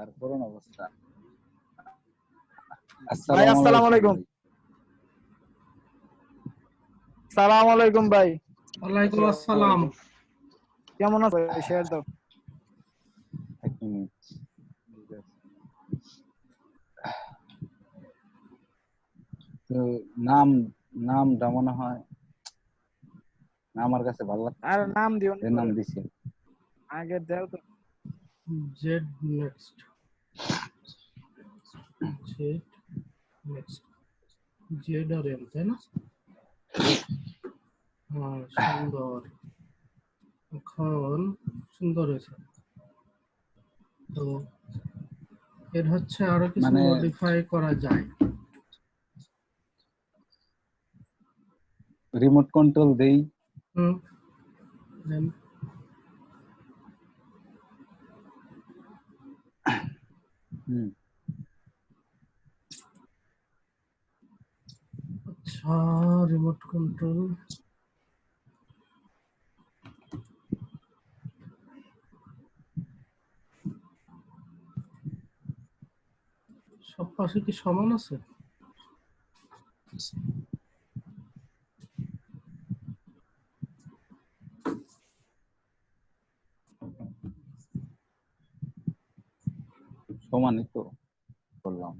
আর করুন অবস্থা। ভাই আসসালামু আলাইকুম। সালাম আলাইকুম ভাই। ওয়ালাইকুম আসসালাম। কেমন আছো? শেয়ার দাও। এক মিনিট। তো নামটা মনে হয় না আমার কাছে ভালো লাগছে। আর নাম দিও না, এর নাম দিছি আগে দাও তো। জেড নেক্সট জেড আর এম, তাই না? হ্যাঁ, সুন্দর। এখন সুন্দর হয়েছে। তো এর হচ্ছে আরো কিছু মানে মডিফাই করা যায়। রিমোট কন্ট্রোল দেই। দেন আচ্ছা, রিমোট কন্ট্রোল সব পাশে কি সমান আছে? সমানই তো করলাম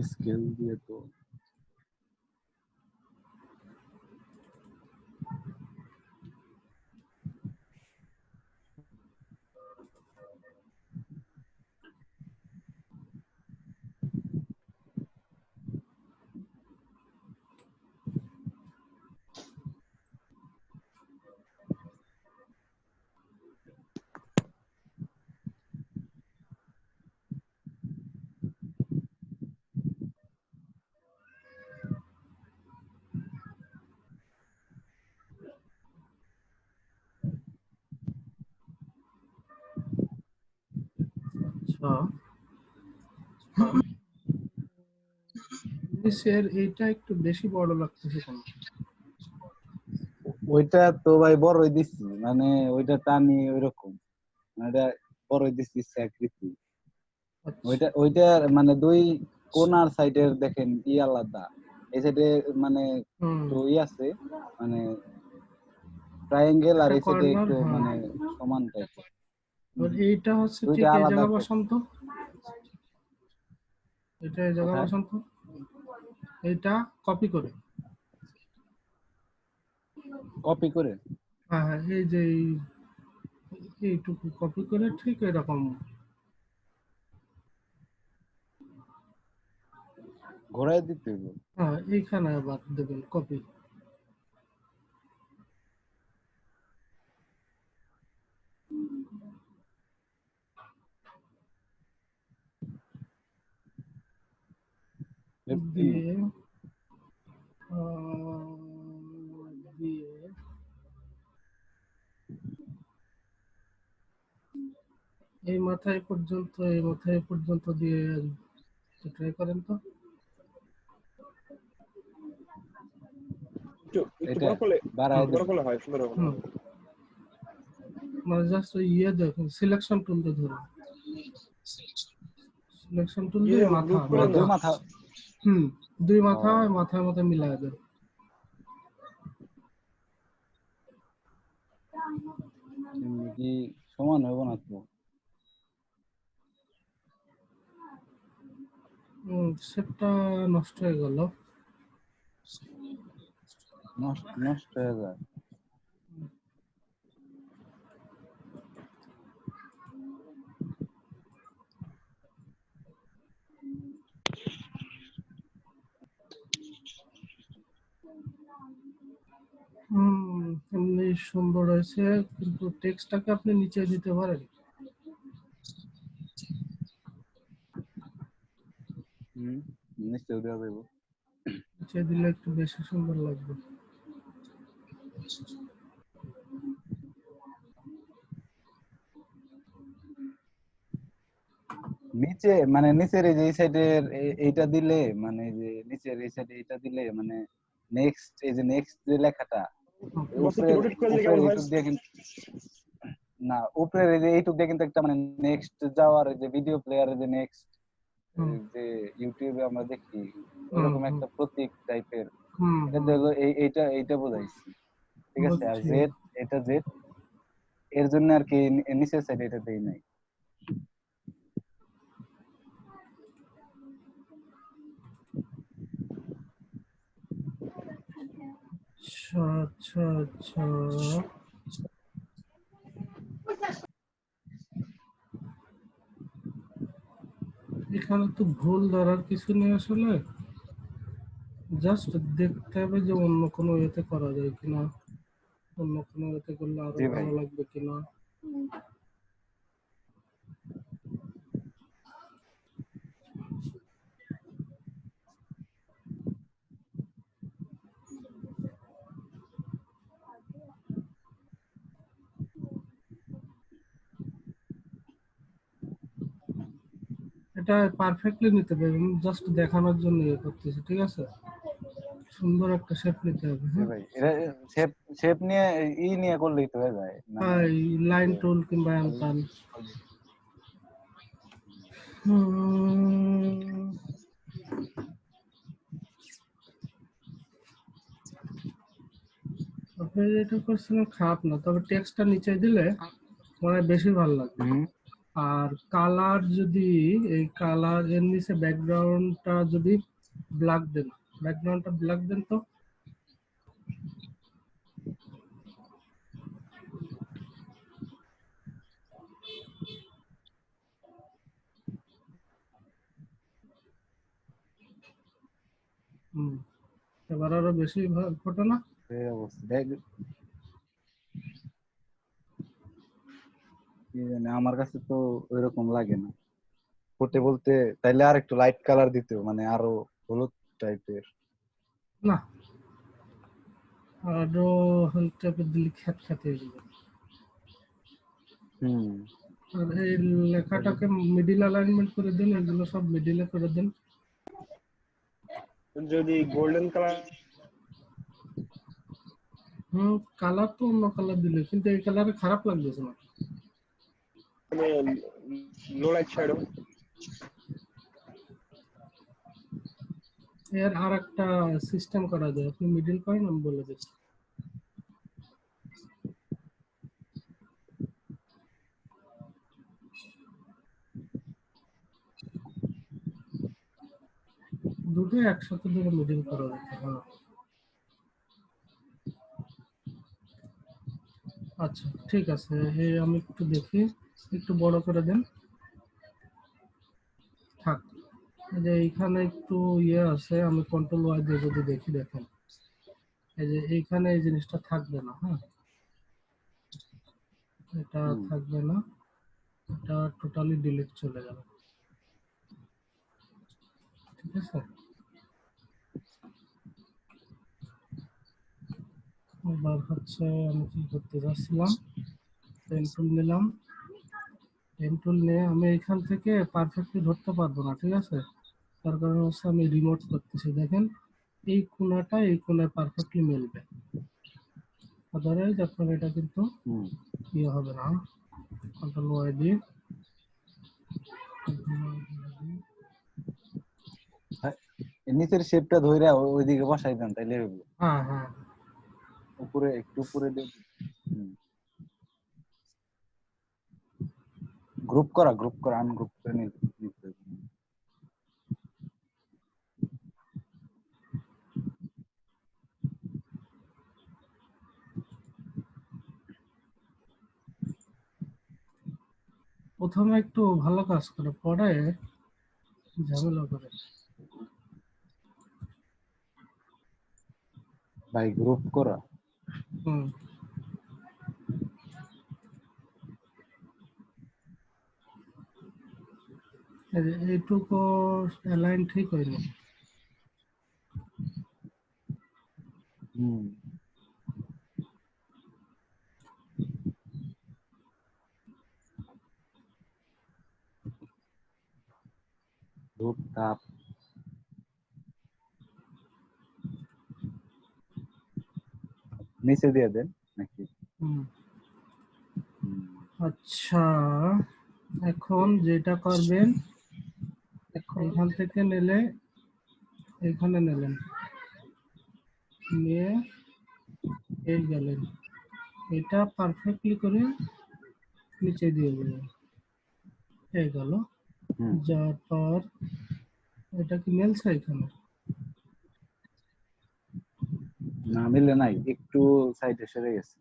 স্কেল দিয়ে। তো আচ্ছা, নিচের এইটা একটু বেশি বড় লাগতেছে কেন? ওইটা তো ভাই বড়ই দিছি, মানে ওইটা টানি ওইরকম, এটা বড়ই দিছি আকৃতি। ওইটার মানে দুই কোনার সাইডের দেখেন আলাদা, এই সাইডে মানে একটু আছে, মানে ট্রায়াঙ্গেল, আর এই সাইডে একটু মানে সমান টাইপের। এইটা হচ্ছে ঠিক এই জায়গা বসান্ত, এটা এই জায়গা বসান্ত, এইটা কপি করে হ্যাঁ হ্যাঁ, এই যে এইটুকু কপি করে ঠিক এরকম ঘোরায় দিতে হবে। হ্যাঁ, এইখানে আবার দেবেন কপি। দিয়ে এই মাথায় পর্যন্ত দিয়ে ট্রাই করেন তো। মানে জাস্ট দেখুন, সিলেকশন টুল দিয়ে ধরুন, সিলেকশন টুল দিয়ে দুই মাথার মধ্যে মিলায় দেন। কি সমান হবে না তো? সেটটা নষ্ট হয়ে গেল। নষ্ট হয়ে যায়। এমনি সুন্দর হয়েছে, কিন্তু টেক্সটটাকে আপনি নিচে দিতে পারেন। নিচে দিলে একটু বেশি সুন্দর লাগবে। নিচে মানে নিচের এই যে সাইডের এইটা দিলে, মানে যে নিচের এই সাইডে এটা দিলে, মানে নেক্সট, এই যে নেক্সট যে লেখাটা উপরে দিয়ে কিন্তু না উপরের এই যে এইটুক দিয়ে কিন্তু একটা মানে নেক্সট যাওয়ার যে ভিডিও প্লেয়ারের যে নেক্সট হুম যে ইউটিউবে আমরা দেখি হুম ওইরকম হুম একটা প্রতীক টাইপের হুম এটা হুম, দেখো এইটা বোঝাইছি ঠিক আছে আর বুঝছি। জেড এটা জেড এর জন্য আর কি নিচের সাইডে এটা দেই নাই আচ্ছা আচ্ছা আচ্ছা, এখানে তো ভুল ধরার কিছু নেই আসলে, জাস্ট দেখতে হবে যে অন্য কোনো ইয়েতে করা যায় কিনা, অন্য কোনো ইয়েতে করলে আরো জি ভাই ভালো লাগবে কিনা। এটা পারফেক্টলি নিতে হবে, জাস্ট দেখানোর জন্য ইয়ে করতেছি, ঠিক আছে? সুন্দর একটা শেপ নিতে হবে, জি হ্যাঁ। ভাই এটা শেপ শেপ নিয়ে নিয়ে করলেই তো হয়ে যায় মানে আর লাইন যে টুল কিংবা খালি এমতান। হুম, আপনি যেটা করছেন খারাপ না, তবে টেক্সটটা নিচে দিলে মানে বেশি ভালো লাগবে। হুম আর কালার যদি, এই কালার এর নিচে ব্যাকগ্রাউন্ডটা যদি ব্ল্যাক দেন, ব্যাকগ্রাউন্ডটা ব্ল্যাক দেন তো। হুম, এবার আরো বেশি ফটো না। এই অবস্থা দেখ কি জানি আমার কাছে তো ওইরকম লাগে না ফুটে বলতে তাইলে আর একটু লাইট কালার দিতেও মানে আরো হলুদ টাইপের না, আরো হালকা করে দিলে খ্যাত খ্যাত হয়ে যাবে। হুম আর এই লেখাটাকে মিডিল অ্যালাইনমেন্ট করে দেন, এগুলো সব মিডিলে করে দেন। যদি গোল্ডেন কালার হুম, কালার তো অন্য কালার দিলে, কিন্তু এই কালারে খারাপ লাগতেছে না। মানে লো লাইট শ্যাডো এর আর একটা সিস্টেম করা যায়, আপনি মিডিল করেন আমি বলে দিচ্ছি। দুটো একসাথে ধরে মিডিল করা যেতে, হ্যাঁ। আচ্ছা ঠিক আছে, এই আমি একটু দেখি, একটু বড় করে দেন। থাক, এই যে এইখানে একটু ইয়ে আছে, আমি কন্ট্রোল ওয়াই দিয়ে যদি দেখি, দেখেন এই যে এইখানে এই জিনিসটা থাকবে না, হ্যাঁ, এটা হুম থাকবে না, এটা টোটালি ডিলিট চলে যাবে, ঠিক আছে? এবার হচ্ছে আমি কি করতে যাচ্ছিলাম, পেন টুল নিলাম, পেন টুল নিয়ে আমি এখান থেকে পারফেক্টলি ধরতে পারবো না, ঠিক আছে? তার কারণ হচ্ছে আমি রিমোট করতেছি, দেখেন এই কোণাটা এই কোণায় পারফেক্টলি মিলবে, আদারওয়াইজ আপনার এটা কিন্তু হুম ইয়ে হবে না। কন্ট্রোল ওয়াই দিয়ে, হ্যাঁ, এর নিচের শেপটা ধইরা ওইদিকে বসাই দেন তাইলে হইব হ্যাঁ হ্যাঁ, উপরে একটু উপরে দিয়ে গ্রুপ করা আনগ্রুপ করে নিতে হবে। প্রথমে একটু ভালো কাজ করে, পরে ঝামেলা করে। ভাই গ্রুপ করা হুম, এইটুকু অ্যালাইন ঠিক হয়নি। হুম গ্রুপ কাপ নিচে দিয়ে দেন নাকি হুম, হুম আচ্ছা, এখন যেটা করবেন, এখান থেকে নিলে এখানে নিলেন, নিয়ে এই গেলেন, এটা পারফেক্টলি করে নিচে দিয়ে দিলেন, এই গেল। হুম। যাওয়ার পর এটা কি মেলছে এখানে? না মিলে নাই, একটু সাইডে সরে গেছে,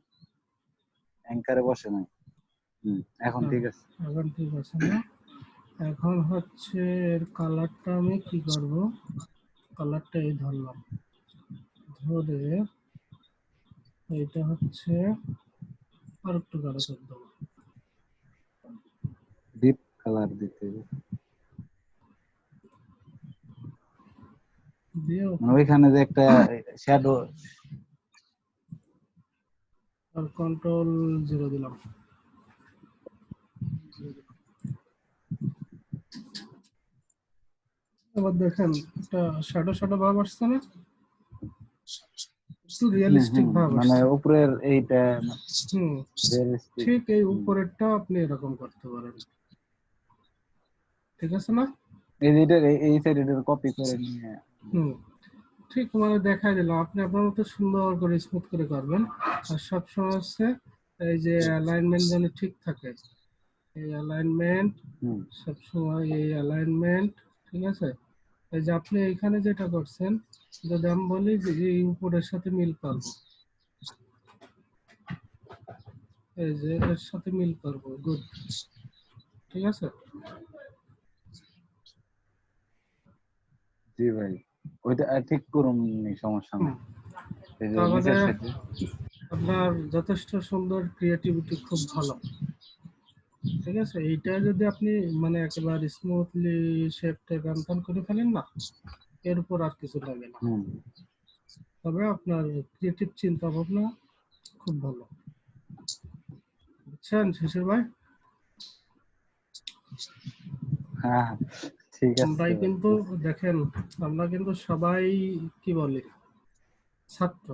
অ্যাঙ্কারে বসে নাই। এখন ঠিক আছে। এখন ঠিক আছে না? এখন হচ্ছে এর কালারটা আমি কি করব, কালারটা এই ধরলাম, ধরে এইটা হচ্ছে আর একটু গাঢ় করে দেবো, ডিপ কালার দিতে হবে। দিয়ে মানে ওইখানে যে একটা শ্যাডো, আর Ctrl 0 দিলাম। এবার দেখেন একটা শ্যাডো শ্যাডো ভাব আসছে না, একটু রিয়েলিস্টিক ভাব মানে আসছে। উপরের এইটা হুম, realistic। ঠিক এই উপরেরটা আপনি এরকম করতে পারেন, ঠিক আছে না? এই যে এই সাইডের কপি করে নিয়ে। হুম, ঠিক মানে দেখাই দিলাম, আপনি আপনার মতো সুন্দর করে স্মুথ করে করবেন। আর সবসময় হচ্ছে এই যে অ্যালাইনমেন্ট যেন ঠিক থাকে, এই অ্যালাইনমেন্ট হুম। সবসময় এই অ্যালাইনমেন্ট, ঠিক আছে? এই যে আপনি এখানে যেটা করছেন, যদি আমি বলি যে এই উপরের সাথে মিল করবো, এই যে এর সাথে মিল করবো, গুড, ঠিক আছে? জি ভাই, ওইটা ঠিক করুন, সমস্যা হুম, নাই। এই যে তাহলে নিচের সাইডে। আপনার যথেষ্ট সুন্দর, ক্রিয়েটিভিটি খুব ভালো, ঠিক আছে? এইটা যদি আপনি মানে একেবারে স্মুথলি শেপটা গান করে ফেলেন না, এর উপর আর কিছু লাগে না, হুম। তবে আপনার ক্রিয়েটিভ চিন্তা ভাবনা খুব ভালো, বুঝছেন শিশির ভাই? হ্যাঁ, ঠিক আছে আমরাই ভাই। কিন্তু দেখেন, আমরা কিন্তু সবাই কি বলে ছাত্র,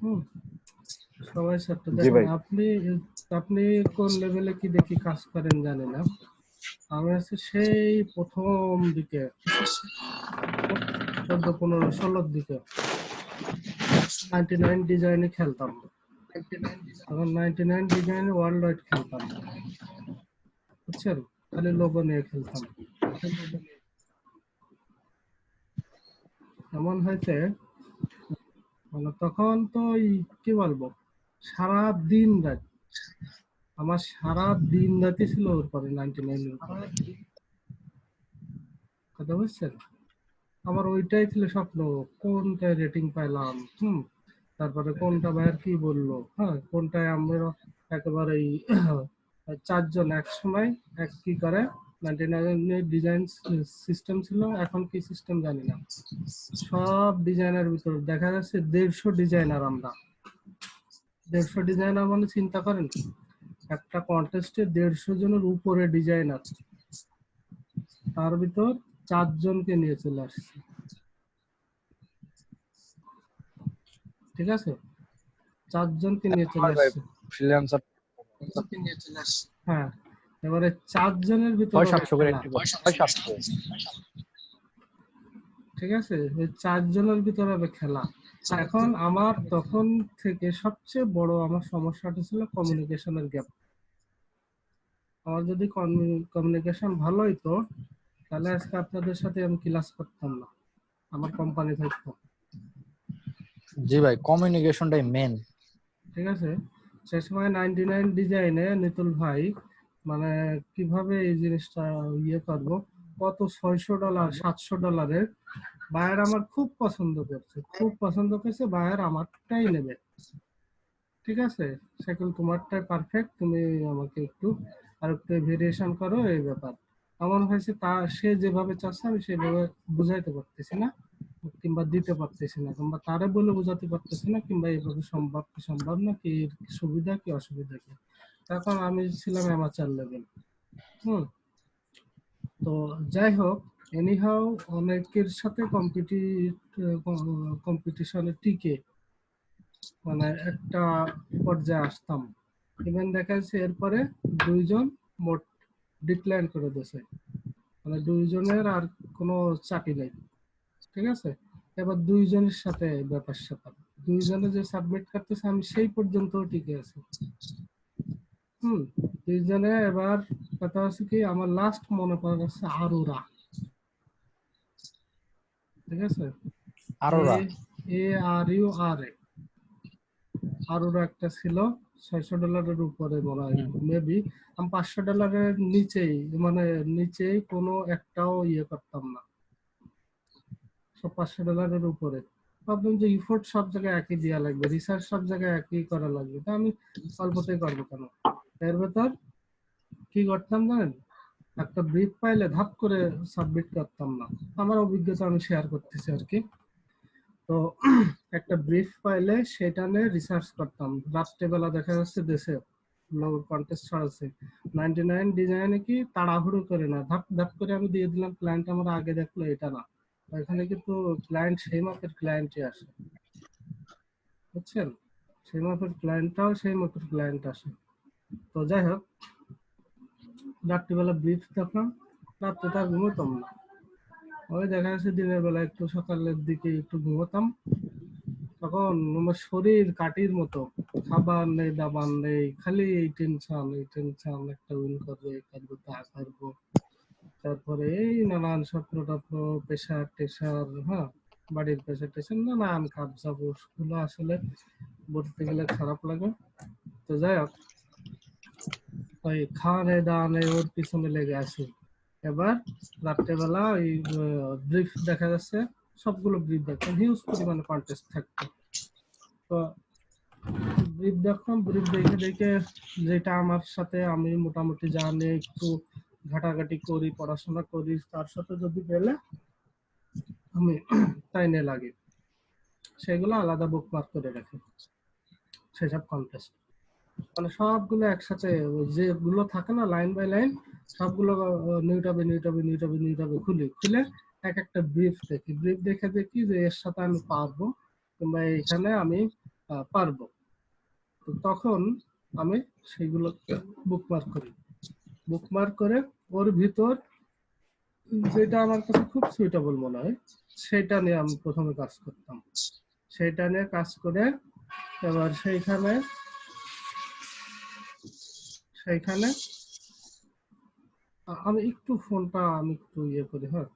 হুম, সবাই ছাত্র। জি দেখেন ভাই। আপনি আপনি কোন লেভেলে কি দেখি কাজ করেন জানি না, আমি হচ্ছে সেই প্রথম দিকে 14, 15, 16 দিকে 99 ডিজাইনে খেলতাম, তখন 99 ডিজাইনে ওয়ার্ল্ড ওয়াইড খেলতাম, বুঝছেন? খালি লোগো নিয়ে খেলতাম। এমন হয়েছে মানে তখন তো ওই কি বলবো, সারা দিন রাত, আমার সারা দিন রাতই ছিল ওর পরে 99 এর উপরে, কথা বুঝছেন? আমার ওইটাই ছিল স্বপ্ন, কোনটায় রেটিং পাইলাম, তারপরে কোনটা ভাইয়ের কি বললো, হ্যাঁ, কোনটায় আমরা একেবারেই 4 জন এক সময় এক কি করে, 99 ডিজাইন সিস্টেম ছিল, এখন কি সিস্টেম জানি না, সব ডিজাইনের ভিতর দেখা যাচ্ছে 150 ডিজাইনার আমরা, 150 ডিজাইনার মানে চিন্তা করেন, একটা কন্টেস্টে 150 জনের উপরে ডিজাইনার, তার ভিতর 4 জনকে নিয়ে চলে আসছে, ঠিক আছে? 4 জনকে নিয়ে চলে ভাই আসছে, ফ্রিল্যান্সার হ্যাঁ। এবারে 4 জনের ভিতরে 700 করে খেলা, এন্ট্রি করতে হয় 700। ঠিক আছে? ওই 4 জনের ভিতরে হবে খেলা। এখন আমার তখন থেকে সবচেয়ে বড় আমার সমস্যাটা ছিল কমিউনিকেশনের গ্যাপ। আমার যদি কমিউনিকেশন ভালো হইতো, তাহলে আজকে আপনাদের সাথে আমি ক্লাস করতাম না, আমার কোম্পানি থাকতো, জি ভাই, কমিউনিকেশনটাই মেন। ঠিক আছে? সে সময় 99 ডিজাইনে নিতুল ভাই মানে কিভাবে এই জিনিসটা ইয়ে করবো, কত $600 $700 বায়ার আমার খুব পছন্দ করছে, খুব পছন্দ করছে, বায়ার আমারটাই নেবে, ঠিক আছে? সেগুলো তোমারটাই পারফেক্ট, তুমি আমাকে একটু আর একটু ভেরিয়েশন করো, এই ব্যাপার এমন হয়েছে, তা সে যেভাবে চাচ্ছে আমি সেভাবে বুঝাইতে পারতেছি না, কিংবা দিতে পারতেছি না, কিংবা তারে বলে বোঝাতে পারতেছি না, কিংবা এইভাবে সম্ভব কি সম্ভব না, কি এর কি সুবিধা কি অসুবিধা কি। তখন আমি ছিলাম অ্যামাচার লেভেল, হুম। তো যাই হোক, এনিহাও অনেকের সাথে কম্পিটিশনে টিকে মানে একটা পর্যায়ে আসতাম, ইভেন দেখা যাচ্ছে এরপরে দুইজন মোট ডিক্লাইন করে দিয়েছে, মানে দুইজনের আর কোনো চাপই নেই, ঠিক আছে। এবার দুইজনের সাথে ব্যাপার স্যাপার, দুইজনে যে সাবমিট করতেছে আমি সেই পর্যন্ত টিকে আছি। দুইজনে এবার কথা হচ্ছে কি, আমার লাস্ট মনে পড়ে যাচ্ছে আরোরা, ঠিক আছে, আরোরা এ আর ইউ আর এ, আরোরা একটা ছিল $600 উপরে বলা হয় মেবি। আমি $500 নিচেই, মানে নিচেই কোনো একটাও ইয়ে করতাম না, সব $500 উপরে। ভাবলাম যে ইফোর্ট সব জায়গায় একই দেওয়া লাগবে, রিসার্চ সব জায়গায় একই করা লাগবে, তা আমি অল্পতেই করবো কেন। এর ভেতর কি করতাম জানেন, একটা ব্রিফ পাইলে ধাপ করে সাবমিট করতাম না। আমার অভিজ্ঞতা আমি শেয়ার করতেছি আর কি। তো একটা ব্রিফ পাইলে সেটা নিয়ে রিসার্চ করতাম, রাত্রেবেলা দেখা যাচ্ছে দেশে কন্টেস্ট ছড়াচ্ছে 99 ডিজাইনে, কি তাড়াহুড়ো করে না, ধাপ ধাপ করে আমি দিয়ে দিলাম, ক্লায়েন্ট আমার আগে দেখলো এটা না, এখানে কিন্তু ক্লায়েন্ট সেই মাপের ক্লায়েন্টই আসে, বুঝছেন, সেই মাপের ক্লায়েন্টটাও সেই মাপের ক্লায়েন্ট আসে। তো যাই হোক, রাত্রিবেলা ব্রিফ দেখলাম, রাত্রে তার ঘুমোতাম না, ওই দেখা যাচ্ছে দিনের বেলা একটু সকালের দিকে একটু ঘুমোতাম, তখন আমার শরীর কাঠির মতো, খাবার নেই দাবার নেই, খালি এই টেনশন এই টেনশন, একটা উইন করবো এই করবো তা করবো, তারপরে এই নানান স্বপ্ন টপ্ন, প্রেশার টেশার, হ্যাঁ বাড়ির প্রেশার টেশার, নানান কাজ গুলো আসলে বলতে গেলে খারাপ লাগে। তো যাই হোক, ওই খাওয়ানে দাওয়ানে ওর পিছনে লেগে আছি। এবার রাত্রেবেলা ওই ব্রিফ দেখা যাচ্ছে, সবগুলো ব্রিফ দেখতাম, হিউজ পরিমাণে কন্টেস্ট থাকতো। তো ব্রিফ দেখতাম, ব্রিফ দেখে দেখে যেটা আমার সাথে আমি মোটামুটি যা নিয়ে একটু ঘাটাঘাটি করি, পড়াশোনা করি, তার সাথে যদি পেলে আমি তাই নিয়ে লাগে, সেগুলো আলাদা বুকমার্ক করে রাখি, সেসব কন্টেস্ট, মানে সবগুলো একসাথে, যেগুলো থাকে না লাইন বাই লাইন, সবগুলো নিউটাবে খুলে খুলে এক একটা ব্রিফ দেখি, ব্রিফ দেখে দেখি যে এর সাথে আমি পারবো, কিংবা এইখানে আমি পারবো। তো তখন আমি সেগুলো বুকমার্ক করি, বুকমার্ক করে ওর ভিতর যেটা আমার কাছে খুব সুইটেবল মনে হয় সেটা নিয়ে আমি প্রথমে কাজ করতাম, সেটা নিয়ে কাজ করে এবার সেইখানে সেইখানে আমি একটু ফোনটা আমি একটু ইয়ে করি, হ্যাঁ।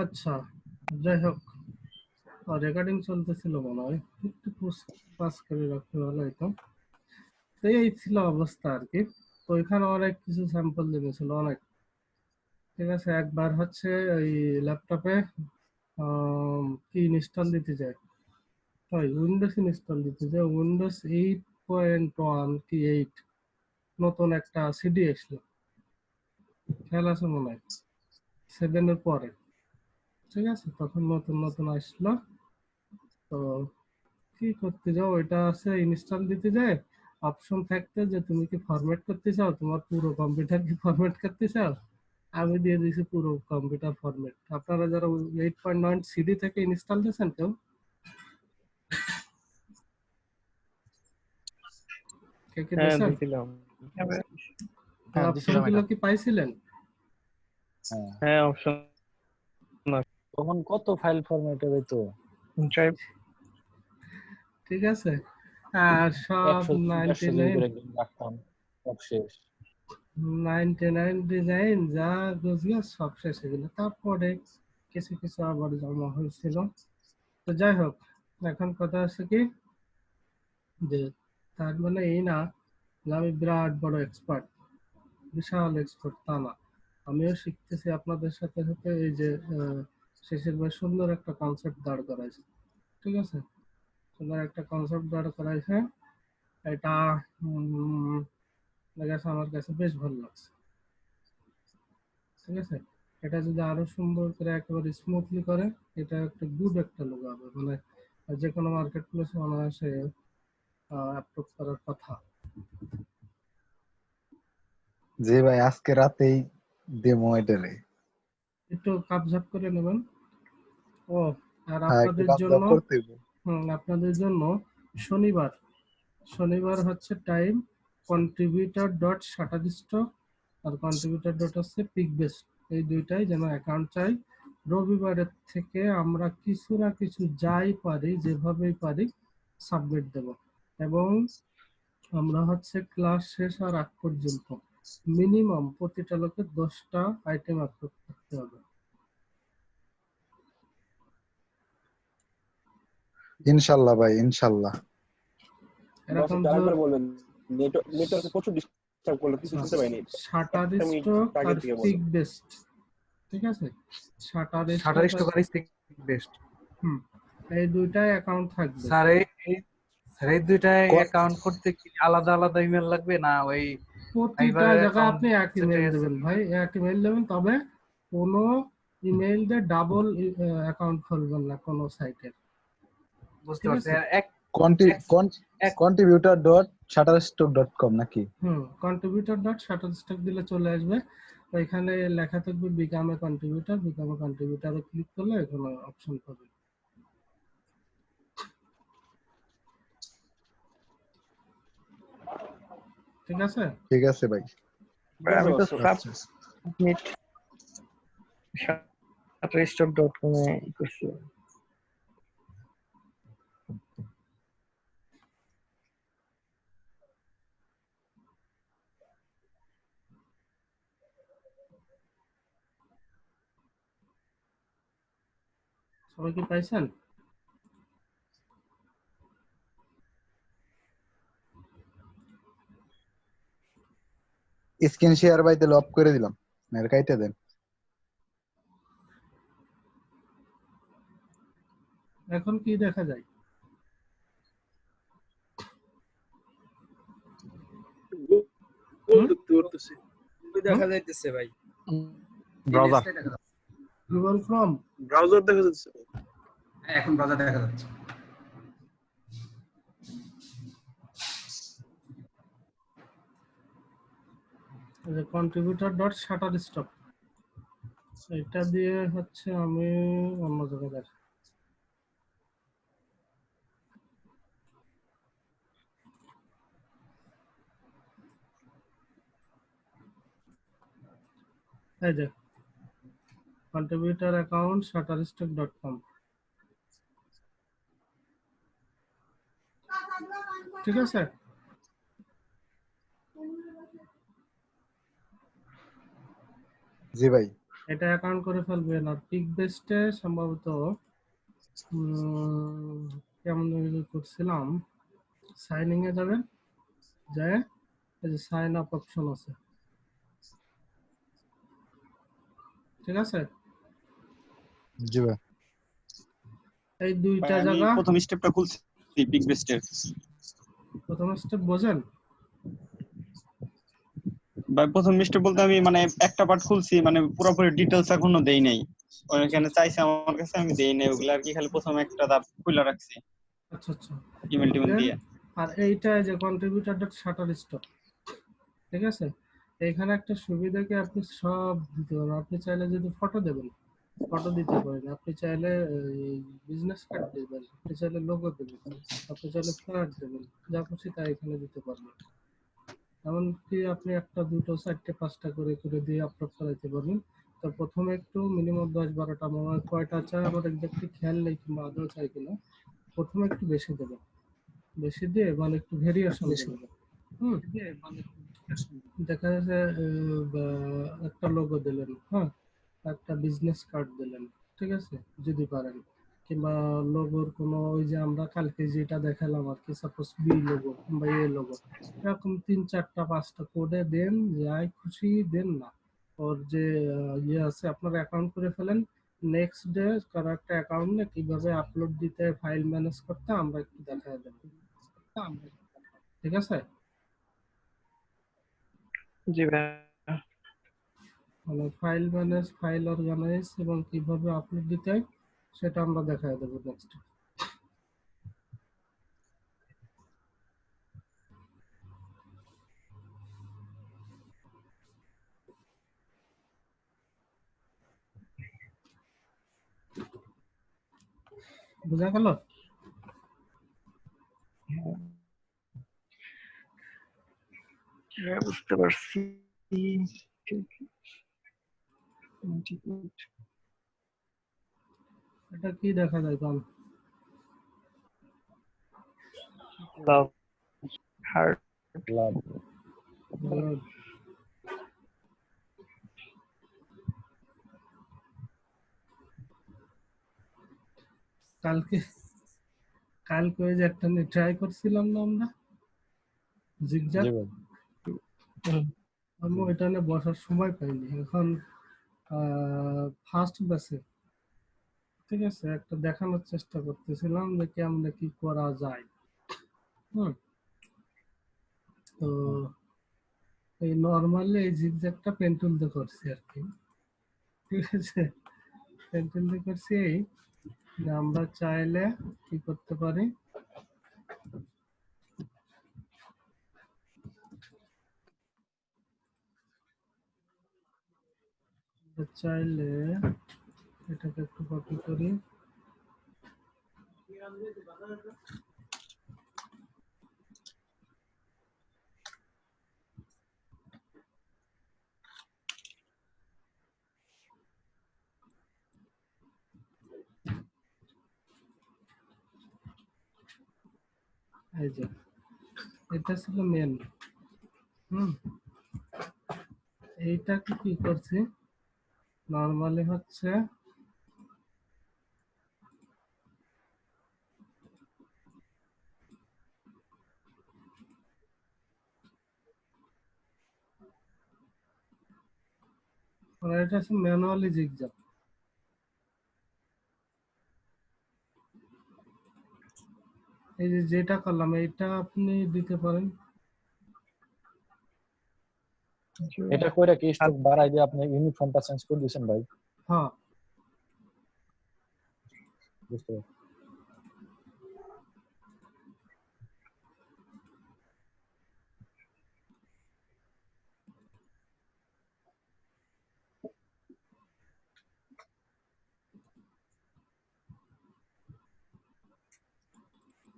আচ্ছা, যাই হোক, রেকর্ডিং চলতেছিল মনে হয়, একটু পাস করে রাখতে ভালো হতো। তো এই ছিল অবস্থা আর কি। তো এখানে অনেক কিছু স্যাম্পল দিয়েছিল, অনেক। ঠিক আছে, একবার হচ্ছে ওই ল্যাপটপে কি ইনস্টল দিতে যায়, হয় উইন্ডোজ ইনস্টল দিতে যায়, উইন্ডোজ 8.1 কি 8 নতুন একটা সিডি আসলো, খেয়াল আছে মনে হয় 7 এর পরে। ঠিক আছে, তখন নতুন নতুন আসলো। তো কি করতে যাও, ওইটা আছে ইনস্টল দিতে যায়, অপশন থাকতে যে তুমি কি ফরম্যাট করতে চাও, তোমার পুরো কম্পিউটার কি ফরম্যাট করতে চাও। আমি দিয়ে দিয়েছি পুরো কম্পিউটার ফরম্যাট। আপনারা যারা 8.9 সিডি থেকে ইনস্টল দিয়েছেন কেউ, কে কে হ্যাঁ দিয়েছেন, দিছিলাম। ওই হ্যাঁ অপশন দিছিলাম গুলো এটা। কি পাইছিলেন? হ্যাঁ, হ্যাঁ অপশন তখন কত ফাইল ফরম্যাটে হইতো, ড্রাইভ। ঠিক আছে, আর সব 100 GB 99 করে একদম রাখতাম, সব শেষ। 99 ডিজাইন যা গুছিয়ে সব শেষ হয়ে গেল। তারপরে কিছু কিছু আবার জমা হয়েছিল। তো যাই হোক, এখন কথা আছে কি, যে তার মানে এই না যে আমি বিরাট বড় এক্সপার্ট, বিশাল এক্সপার্ট, তা না। আমিও শিখতেছি আপনাদের সাথে সাথে। এই যে শেষের ভাই সুন্দর একটা কনসেপ্ট দাঁড় করাইছে। ঠিক আছে, সুন্দর একটা কনসেপ্ট দাঁড় করাইছে। এটা লেগেছে আমার কাছে বেশ ভালো লাগছে। ঠিক আছে, এটা যদি আরো সুন্দর করে একেবারে স্মুথলি করে, এটা একটা গুড একটা লোগো হবে, মানে যে কোনো মার্কেট প্লেসে অনায়াসে অ্যাপ্রুভ করার কথা। জি ভাই, আজকে রাতেই ডেমো এটারে। একটু কাপঝাপ করে নেবেন। ও, আর হ্যাঁ, একটু আপনাদের কাজ জন্য, করতে হবে। আপনাদের জন্য শনিবার, শনিবার হচ্ছে টাইম কন্ট্রিবিউটর ডট শাটারস্টক আর কন্ট্রিবিউটর ডট হচ্ছে পিক বেস্ট, এই দুইটাই যেন অ্যাকাউন্ট চাই। রবিবারের থেকে আমরা কিছু না কিছু যাই পারি, যেভাবেই পারি সাবমিট দেব। এবং আমরা হচ্ছে ক্লাস শেষ হওয়ার আগ পর্যন্ত মিনিমাম প্রতিটা লোকের 10টা আইটেম আপলোড করতে হবে। ইনশাল্লাহ ভাই, ইনশাল্লাহ। বস এরকম একটু জোর। আরেকবার বলবেন। নেটওয়ার্কে প্রচুর ডিস্টার্ব করলো, কিছু শুনতে পাইনি। শাটার একটা মিনিট স্টক আর আগে থেকে পিক বলুন। বেস্ট। ঠিক আছে, শাটার শাটার স্টক আর, স্টক আর স্পিক বেস্ট। হুম, এই দুইটাই অ্যাকাউন্ট থাকবে। স্যার এই দুইটায় ক- অ্যাকাউন্ট করতে কি আলাদা আলাদা ইমেল লাগবে, না ওই প্রতিটা ফাইবারের জায়গায় অ্যাকাউন্ট আপনি এক ইমেল যেটাই আছে? দেবেন ভাই, এক ইমেল দেবেন, তবে কোনো ইমেল দিয়ে ডাবল অ্যাকাউন্ট খুলবেন না কোনো সাইটের। বুঝতে ঠিক পারছি। আছে, আর এক এক এক contributor dot Shutterstock dot com নাকি? কন্ট্রিবিউটর ডট শাটারস্টক দিলে চলে আসবে। ওইখানে লেখা থাকবে become a contributor, become a কন্ট্রিবিউটরে ক্লিক করলে এখানে অপশন পাবে। ঠিক আছে, ঠিক আছে ভাই। ভাই আমি তো আচ্ছা। সাবমিট shutterstock.com এ করছি। সবাই কি পাইছেন? স্ক্রিন শেয়ার ভাই তাহলে অফ করে দিলাম, এর কাইটা দেন। এখন কি দেখা যায়? হুম? দেখা যাইতেছে ভাই, ব্রাউজার। দেখা যাচ্ছে। Google Chrome. ব্রাউজার দেখা যাচ্ছে। হ্যাঁ, এখন ব্রাউজার দেখা যাচ্ছে। কন্ট্রিবিউটর ডট শাটারস্টক, এটা দিয়ে হচ্ছে আমি অন্য জায়গায় দেখি। এই যে কন্ট্রিবিউটর অ্যাকাউন্ট শাটারস্টক ডট কম। ঠিক আছে, জি ভাই। এটা অ্যাকাউন্ট করে ফেলবেন। আর পিক বেস্টে সম্ভবত কেমন করছিলাম, সাইনিং এ যাবেন, যায় এই যে সাইন আপ অপশন আছে, ঠিক আছে? জি ভাই। এই ভাই দুইটা আমি জায়গা, প্রথম স্টেপটা খুলছি বিগ বেস্টের। প্রথম স্টেপ বোঝেন? ভাই প্রথম স্টেপ বলতে আমি মানে একটা পার্ট খুলছি, মানে পুরোপুরি ডিটেইলস এখনো দেই নাই। ওখানে চাইছে আমার কাছে, আমি দেই নাই ওগুলা আর কি, খালি প্রথম একটা ধাপ খুলে রাখছি আচ্ছা আচ্ছা। ইমেল টিমেল Then, দিয়ে। আর এইটা যে কন্ট্রিবিউটর ডট শাটার স্টপ, ঠিক আছে? এখানে একটা সুবিধা কি, আপনি সব দিতে পারবেন। আপনি চাইলে যদি ফটো দেবেন, ফটো দিতে পারেন। আপনি চাইলে বিজনেস কার্ড দেবেন, আপনি চাইলে লোগো দেবেন, আপনি চাইলে ফ্ল্যাট দেবেন, যা খুশি তাই এখানে দিতে পারবেন। এমনকি আপনি একটা, দুটো, চারটে, পাঁচটা করে করে দিয়ে আপলোড করাইতে পারবেন। তো প্রথমে একটু মিনিমাম 10-12টা, মনে হয় কয়টা চাই আমার এক্সাক্টলি খেয়াল নেই, কিংবা আদৌ চাই কিনা। প্রথমে একটু বেশি দেবেন, বেশি দিয়ে মানে একটু ভেরিয়েশন দেবেন। হুম, দেখা যাচ্ছে একটা লোগো দিলেন, হ্যাঁ, একটা বিজনেস কার্ড দিলেন, ঠিক আছে, যদি পারেন। কিংবা লোগোর কোনো, ওই যে আমরা কালকে যেটা দেখালাম আর কি, সাপোজ বি লোগো কিংবা এ লোগো, এরকম 3-4টা-5টা কোডে দেন, যাই খুশি দেন না। ওর যে ইয়ে আছে, আপনার অ্যাকাউন্ট করে ফেলেন। নেক্সট ডে কারো একটা অ্যাকাউন্টে কিভাবে আপলোড দিতে, ফাইল ম্যানেজ করতে আমরা একটু দেখায় দেবো, ঠিক আছে? জি ভাই। মানে ফাইল ম্যানেজ, ফাইল অর্গানাইজ এবং কিভাবে আপলোড দিতে হয় সেটা আমরা দেখায় দেবো নেক্সট। বোঝা গেল? হ্যাঁ, বুঝতে পারছি। এটা কি দেখা যায় কারণ লাভ, হার্ট, লাভ। কালকে কালকে ওই যে একটা নিয়ে ট্রাই করছিলাম না আমরা, জিগজ্যাগ, জি ভাই। আমি ওইটা নিয়ে বসার সময় পাইনি। এখন ফার্স্ট ব্যাচে, ঠিক আছে, একটা দেখানোর চেষ্টা করতেছিলাম যে কেমনে কি করা যায়। হুম, তো এই নর্মালি এই জিগজ্যাগটা পেন্টুল দিয়ে করছি আর কি, ঠিক আছে? পেন্টুল দিয়ে করছি এই যে আমরা চাইলে কি করতে পারি, চাইলে এটাকে একটু কপি করি, এই যে এটা ছিল মেন। হুম, এইটাকে কি করছি, নর্মালি হচ্ছে এটা হচ্ছে ম্যানুয়ালি জিগজ্যাগ। এই যে যেটা করলাম এইটা আপনি দিতে পারেন। এটা কইরা কি স্ট্রোক বাড়াই দিয়ে আপনি ইউনিফর্মটা চেঞ্জ করে দিয়েছেন ভাই? হ্যাঁ, বুঝতে পারছি।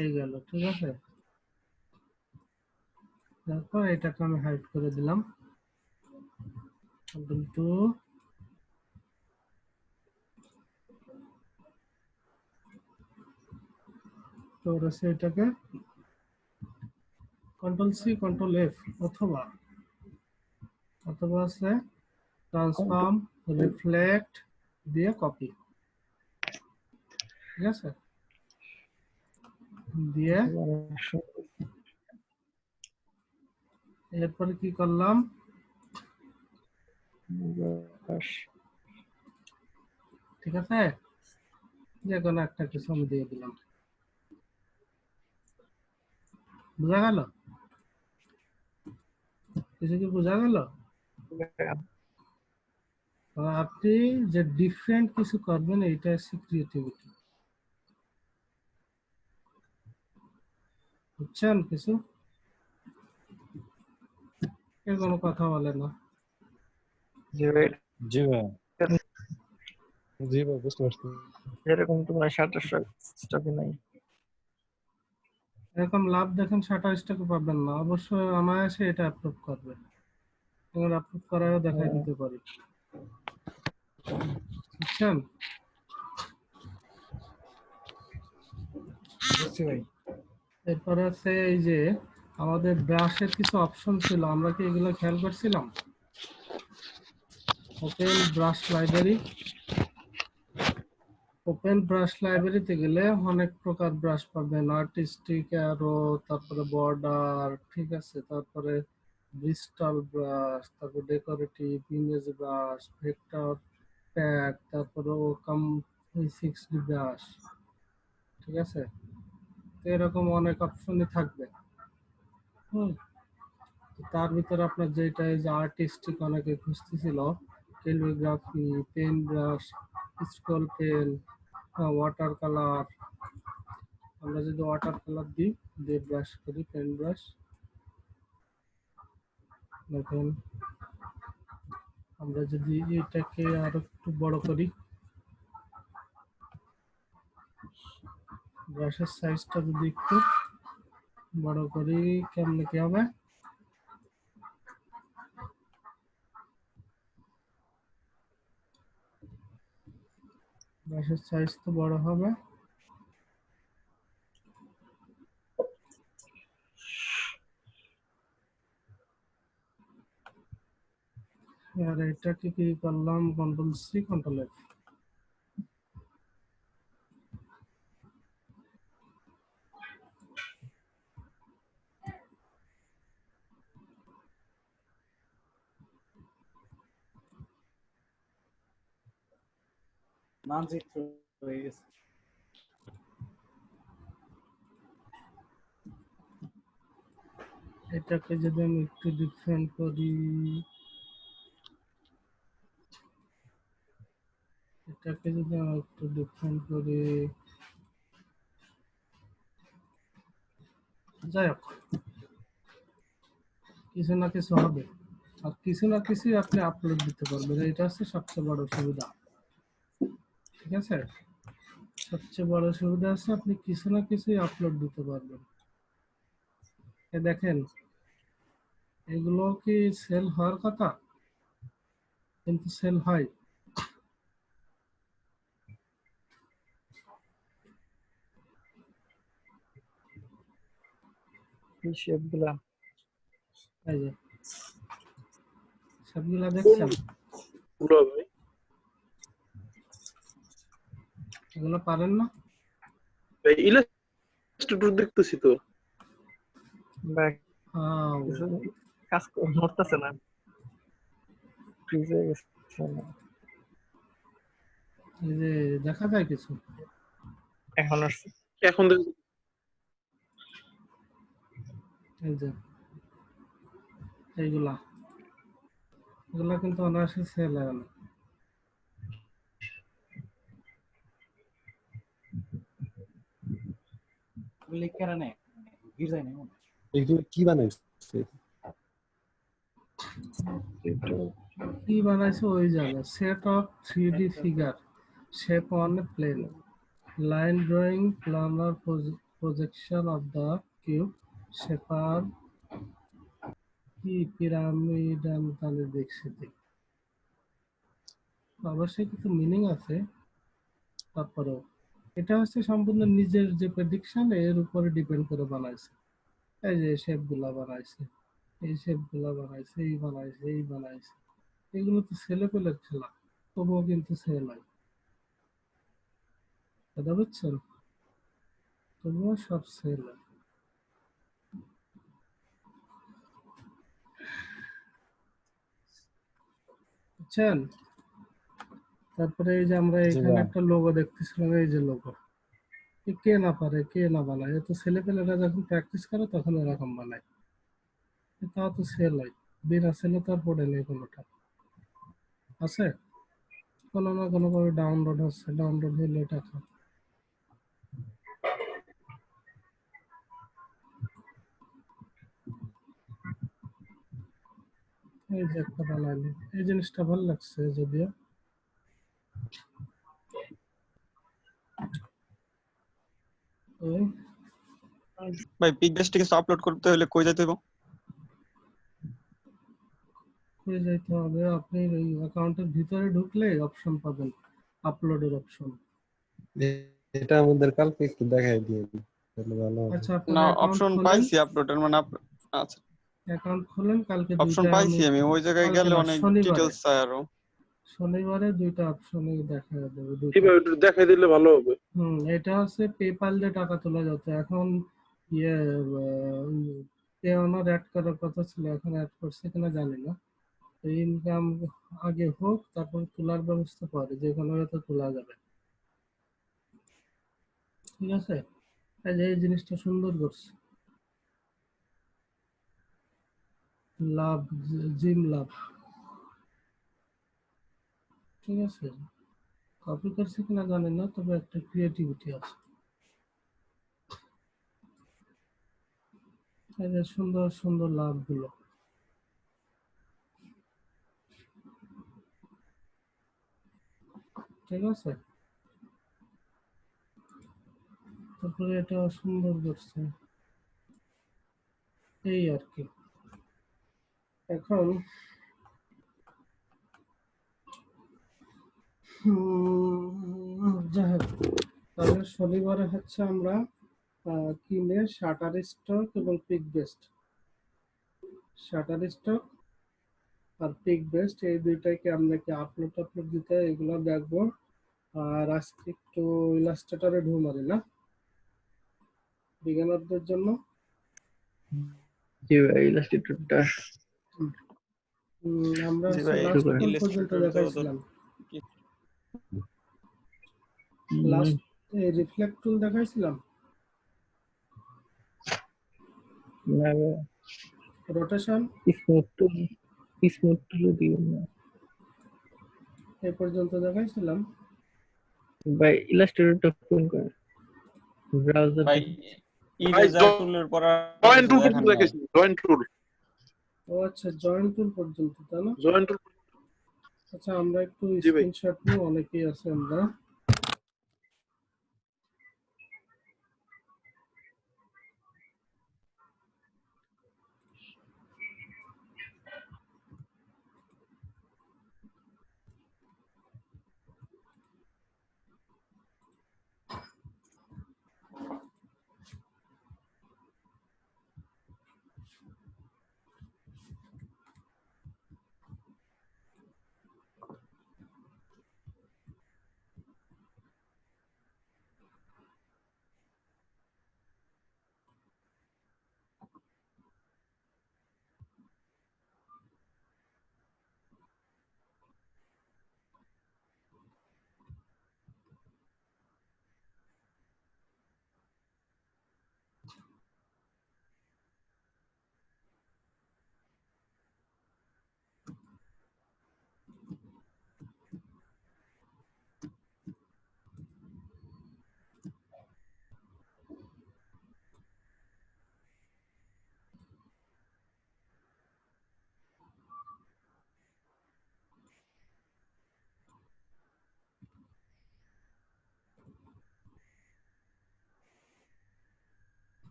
এই গেল, ঠিক আছে। তারপর এটাকে আমি হাইড করে দিলাম, কিন্তু তো রয়েছে এটাকে কন্ট্রোল-C কন্ট্রোল-F, অথবা আছে ট্রান্সফর্ম রিফ্লেক্ট দিয়ে কপি। ঠিক আছে, দিয়ে এরপরে কি করলাম, ঠিক আছে, যে কোনো একটা কিছু আমি দিয়ে দিলাম। বোঝা গেল? কিছু কি বোঝা গেল? আপনি যে ডিফারেন্ট কিছু করবেন, এইটা হচ্ছে ক্রিয়েটিভিটি। বুঝছেন কিছু? কেউ কোনো কথা বলে না। জি ভাই, জি ভাই, জি ভাই বুঝতে পারছি। এরকম তো মানে 27 স্টকে নাই। এরকম লাভ দেখেন 27 টাকা পাবেন না, অবশ্যই অনায়াসে এটা অ্যাপ্রুভ করবে। এবার অ্যাপ্রুভ করাও দেখাই দিতে পারি। বুঝছেন? বুঝছি ভাই। এরপরে আছে এই যে আমাদের ব্রাশের কিছু অপশন ছিল, আমরা কি এগুলো খেয়াল করছিলাম? Open brush library, open brush লাইব্রেরিতে গেলে অনেক প্রকার ব্রাশ পাবেন, আর্টিস্টিক, অ্যারো, তারপরে বর্ডার, ঠিক আছে, তারপরে ব্রিস্টল ব্রাশ, তারপর decorative, image brush, vector pack, তারপরে ওকাম 360 ব্রাশ, ঠিক আছে। তো এরকম অনেক অপশনই থাকবে। হুম, তো তার ভিতরে আপনার যেটা এই যে আর্টিস্টিক অনেকে খুঁজতেছিল, calligraphy, pen brush, scroll pen, water colour, আমরা যদি ওয়াটার কালার দিই, দিয়ে ব্রাশ করি, পেন ব্রাশ, দেখেন আমরা যদি এটাকে আরো একটু বড় করি, ব্রাশের সাইজটা যদি একটু বড় করি, কেমনে কি হবে, ব্রাশের সাইজ তো বড় হবে। আর এটাকে কি করলাম, কন্ট্রোল সি কন্ট্রোল এফ, মানচিত্র হয়ে গেছে। এটাকে যদি আমি একটু ডিফারেন্ট করি, এটাকে যদি আমি একটু ডিফারেন্ট করি, যাই হোক, কিছু না কিছু হবে। আর কিছু না কিছুই আপনি আপলোড দিতে পারবেন, এটা হচ্ছে সবচেয়ে বড় সুবিধা। ঠিক আছে, সবচেয়ে বড় সুবিধা হচ্ছে আপনি কিছু না কিছুই আপলোড দিতে পারবেন। এ দেখেন, এগুলো কি সেল হওয়ার কথা, কিন্তু সেল হয়। এই শেপগুলা এই যে সবগুলা দেখছেন, পুরো ভাই এগুলো পারেন না? ইলাস্ট্রেটর দেখতেছি তো। ব্যাক আও, কিছু কাজ করতেছে না, ফ্রিজ হয়ে গেছে না। এই যে দেখা যায় কিছু, এখন আসছে। এখন দেখো এই যে এইগুলা, এগুলা কিন্তু অনায়াসে সেল হয় না। লিখে না গির যায় না। এগুলো কি বানাইছে? কি বানাইছে ওই জায়গা, set of 3D figure, shape on a plane, line drawing, planar projection of the cube, shaper, কি পিরামিড আমি দেখছি। অবশ্যই কিছু মিনিং আছে, তারপরেও এটা হচ্ছে সম্পূর্ণ নিজের যে প্রেডিকশন এর উপরে ডিপেন্ড করে বানাইছে। এই যে শেপ গুলা বানাইছে, এই শেপ গুলা বানাইছে, এই বানাইছে, এই বানাইছে, এগুলো তো ছেলে পেলের খেলা, তবুও কিন্তু সেল হয়। কথা বুঝছেন? তবুও সব সেল হয়। বুঝছেন? তারপরে এই যে আমরা জি এখানে ভাই। একটা লোগো দেখতেছিলাম, এই যে লোগো, কে না পারে, কে না বানায়, এ তো ছেলেপেলেরা যখন প্র্যাকটিস করে তখন এরকম বানায়, তাও তো সেল হয়। বিনা সেলে তো আর পড়ে নেই কোনোটা, আছে কোনো না কোনো ভাবে ডাউনলোড হচ্ছে, ডাউনলোড হইলে টাকা। এই যে একটা বানাইলি, এই জিনিসটা ভালো লাগছে যদিও। ওই ভাই পিক বেস্টে কিছু আপলোড করতে হলে কই যাইতে হইব? হয়ে যাইতে হবে, আপনি এই অ্যাকাউন্টের ভিতরে ঢুকলে অপশন পাবেন, আপলোডের অপশন। এটা আমাদের কালকে একটু দেখাই দিন, তাহলে ভালো হবে। আচ্ছা আপনার না, অ্যাকাউন্ট অপশন খোলেন, পাইছি আপলোডের মানে আচ্ছা, অ্যাকাউন্ট খোলেন, কালকে অপশন দুইটা পাইছি আমি, আমি। ওই জায়গায় কালকে গেলে না অনেক শনিবারে, ডিটেইলস চাই আরো। শনিবারে দুইটা অপশনই দেখা দেবে, দুইটা। কিভাবে একটু দেখাই দিলে ভালো হবে। এটা হচ্ছে পেপাল দিয়ে টাকা তোলা যেত, এখন ইয়ে পে অনার অ্যাড করার কথা ছিল, এখন অ্যাড করছে কিনা জানি না। এই ইনকাম আগে হোক, তারপর তোলার ব্যবস্থা করে, যে কোনো হয়তো তোলা যাবে। ঠিক আছে, এই যে এই জিনিসটা সুন্দর করছে, লাভ, জিম লাভ। ঠিক আছে, কপি করছে কিনা জানি না, তবে একটা ক্রিয়েটিভিটি আছে। এই যে সুন্দর সুন্দর লাভগুলো, ঠিক আছে। তারপরে এটা সুন্দর করছে, এই আর কি। এখন যাই হোক, তাহলে শনিবারে হচ্ছে আমরা কিনে শাটার স্টক এবং পিক বেস্ট, শাটার স্টক আর পিক বেস্ট এই দুইটাকে আমরা কি আপলোড আপলোড দিতে হয়, এগুলো দেখবো। আর আজকে একটু ইলাস্ট্রেটরে ঢু মারি না, বিজ্ঞানারদের জন্য। জি ভাই, ইলাস্ট্রেটরটা আমরা জি হচ্ছে ভাই, লাস্ট কোন পর্যন্ত ইলাস্ট্রেটর তো দেখাইছিলাম? উম, লাস্ট এই রিফ্লেক্ট টুল দেখাইছিলাম, না ভাই, রোটেশন স্মুথ টুল দিবেন না এই পর্যন্ত দেখাইছিলাম। ভাই। ইলাস্ট্রেটরটা কোন করে ব্রাউজার ভাই ভাই ইরেজার টুলের পর আর জয়েন কিছু টুল দেখান পর্যন্ত নাই। দেখেছি, জয়েন টুল, ও আচ্ছা, জয়েন্ট টুল পর্যন্ত, তাই না? জয়েন টুল। আচ্ছা আমরা একটু জি ভাই। স্ক্রিনশট নিই, অনেকেই আছে আমরা।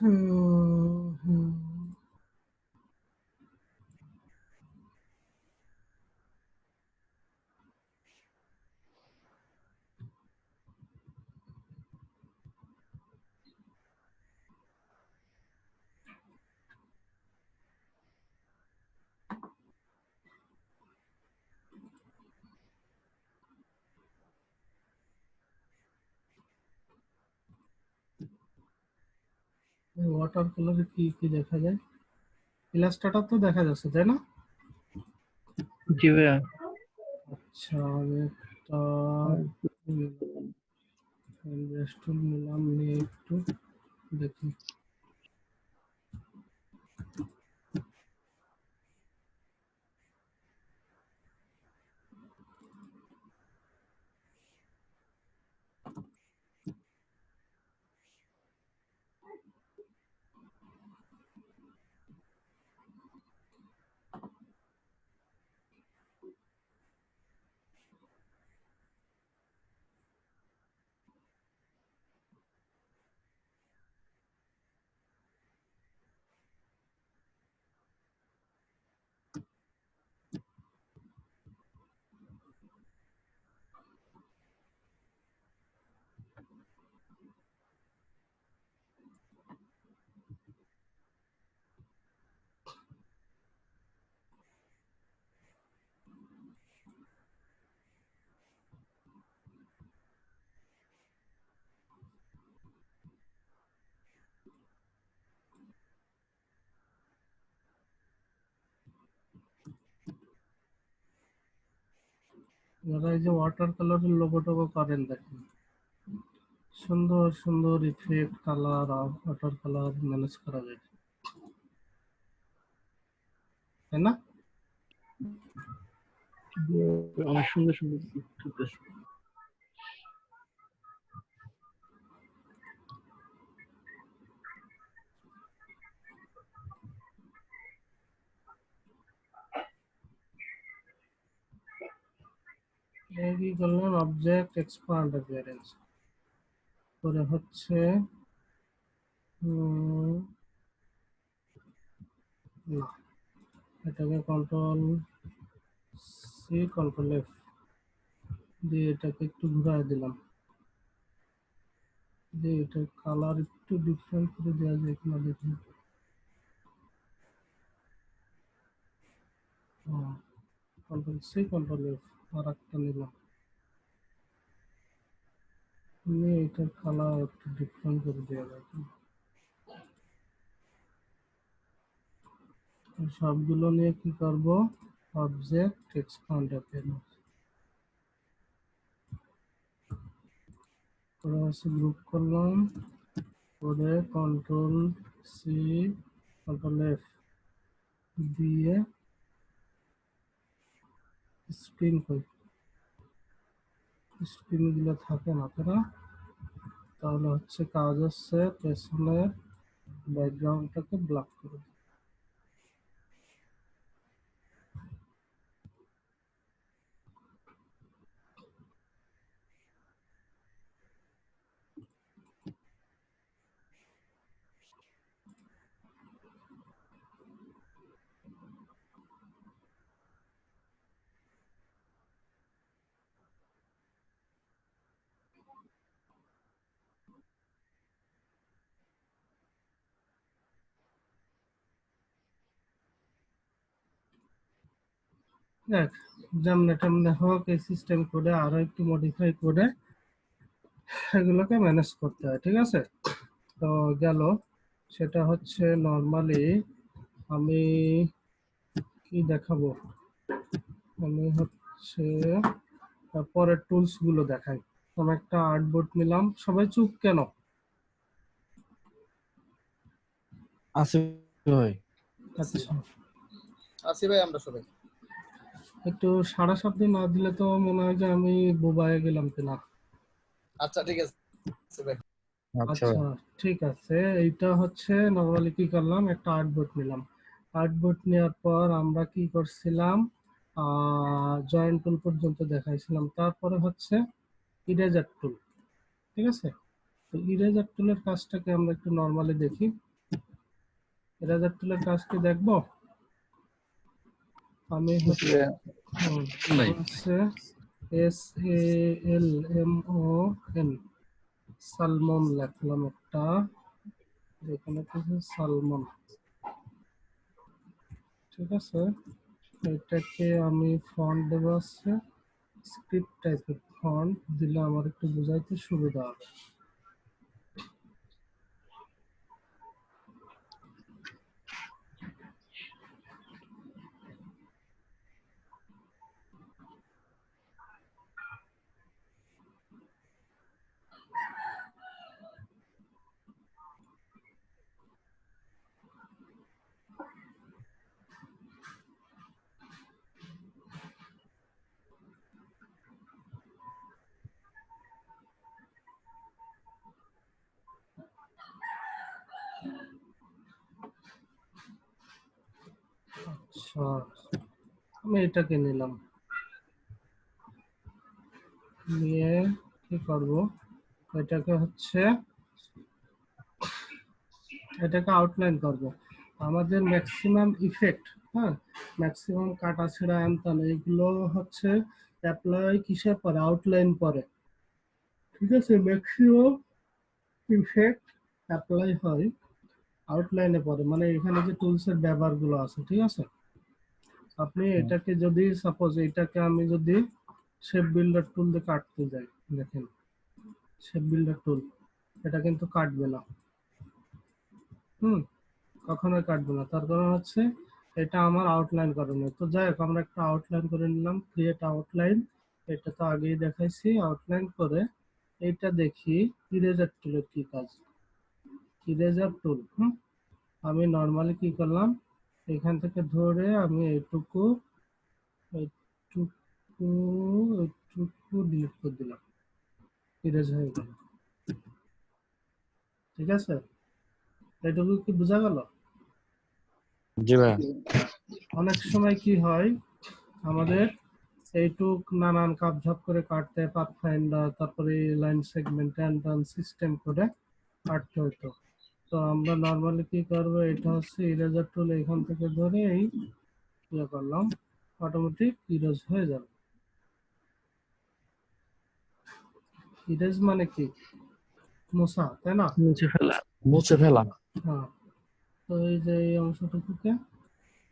হুম, হুম। ওয়াটার কালারে কি কি দেখা যায়? ইলাস্ট্রেটর তো দেখা যাচ্ছে তাই না? জি ভাইয়া। আচ্ছা আমি একটা ইনভেস্টর নিলাম, নিয়ে একটু দেখি। যারা এই যে ওয়াটার কালারের লোগো টোগো করেন দেখেন, সুন্দর সুন্দর ইফেক্ট কালার আর ওয়াটার কালার ম্যানেজ করা যায়, তাই না? অনেক সুন্দর সুন্দর করতেছে। এই কি করলাম, অবজেক্ট এক্সপান্ড অ্যাপিয়ারেন্স করে হচ্ছে না, এটাকে কন্ট্রোল সি কন্ট্রোল এফ দিয়ে এটাকে একটু ঘুরাই দিলাম, দিয়ে এটার কালার একটু ডিফারেন্ট করে দেওয়া যায় কিনা দেখুন। Control C control F R একটা নিলাম, নিয়ে এটার কালার একটু ডিফারেন্ট করে দেওয়া যায় কিনা। সবগুলো নিয়ে কি করব, অবজেক্ট এক্সপান্ড অ্যাপিয়ারেন্স করে হচ্ছে গ্রুপ করলাম, করে কন্ট্রোল সি কন্ট্রোল এফ দিয়ে স্ক্রিন করি, স্ক্রিন গুলো থাকে না তারা, তাহলে হচ্ছে কাজ হচ্ছে পেছনের ব্যাকগ্রাউন্ডটাকে ব্লক করে দিই। দেখ, যেমন টেমনে হোক এই সিস্টেম করে আরো একটু মডিফাই করে এগুলোকে ম্যানেজ করতে হয়, ঠিক আছে? তো গেল, সেটা হচ্ছে নর্মালি আমি কি দেখাবো, আমি হচ্ছে পরের টুলস গুলো দেখাই। আমি একটা আর্টবোর্ড নিলাম, সবাই চুপ কেন? আছে ভাই। আচ্ছা, আসি ভাই আমরা সবাই। একটু সাড়া শব্দ না দিলে তো মনে হয় যে আমি বোবা হয়ে গেলাম কিনা। আচ্ছা ঠিক আছে ভাই। আচ্ছা আচ্ছা ঠিক আছে, এইটা হচ্ছে নরমালি কি করলাম, একটা আর্টবোর্ড নিলাম। আর্টবোর্ড নেওয়ার পর আমরা কি করছিলাম, জয়েন্ট টুল পর্যন্ত দেখাইছিলাম, তারপরে হচ্ছে ইরেজার টুল, ঠিক আছে? তো ইরেজার টুলের কাজটাকে আমরা একটু নরমালি দেখি। ইরেজার টুলের কাজ কি দেখবো? আমি হচ্ছে S A L M O N salmon লিখলাম একটা, এখানে কিছু সালমন, ঠিক আছে? এটাকে আমি ফন্ট দেবো আছে স্ক্রিপ্ট টাইপের ফন্ট, দিলে আমার একটু বোঝাইতে সুবিধা হবে। আচ্ছা, আমি এটাকে নিলাম, নিয়ে কি করব, এটাকে হচ্ছে এটাকে আউটলাইন করব। আমাদের ম্যাক্সিমাম ইফেক্ট, হ্যাঁ, ম্যাক্সিমাম কাটাছেঁড়া আনতান এগুলো হচ্ছে অ্যাপ্লাই কিসের পরে, আউটলাইন পরে, ঠিক আছে। ম্যাক্সিমাম ইফেক্ট অ্যাপ্লাই হয় আউটলাইনে পরে, মানে এখানে যে টুলসের ব্যবহারগুলো আছে, ঠিক আছে। আপনি এটাকে যদি সাপোজ এটাকে আমি যদি শেপ বিল্ডার টুল দিয়ে কাটতে যাই, দেখেন শেপ বিল্ডার টুল, এটা কিন্তু কাটবে না, কখনোই কাটবে না। তার কারণ হচ্ছে এটা আমার আউটলাইন করানো। তো যাই হোক, আমরা একটা আউটলাইন করে নিলাম, ক্রিয়েট আউটলাইন, এটা তো আগেই দেখাইছি। আউটলাইন করে এইটা দেখি ইরেজার টুলের কি কাজ। ইরেজার টুল, আমি নর্মালি কি করলাম, এখান থেকে ধরে আমি এইটুকু ডিলিট করে দিলাম, ইরেজ হয়ে গেল, ঠিক আছে। এটুকু কি বোঝা গেল? জি ভাইয়া। অনেক সময় কি হয়, আমাদের এইটুক নানান কাপঝাপ করে কাটতে, পাথফাইন্ডার, তারপরে লাইন সেগমেন্ট টান সিস্টেম করে কাটতে হতো। তো আমরা নর্মালি কি করবো, এটা হচ্ছে ইরেজার টুল, এখান থেকে ধরে এই ইয়ে করলাম, অটোমেটিক ইরেজ হয়ে যাবে। ইরেজ মানে কি, মোছা, তাই না? মুছে ফেলা। মুছে ফেলা। হ্যাঁ, তো এই যে এই অংশটুকুকে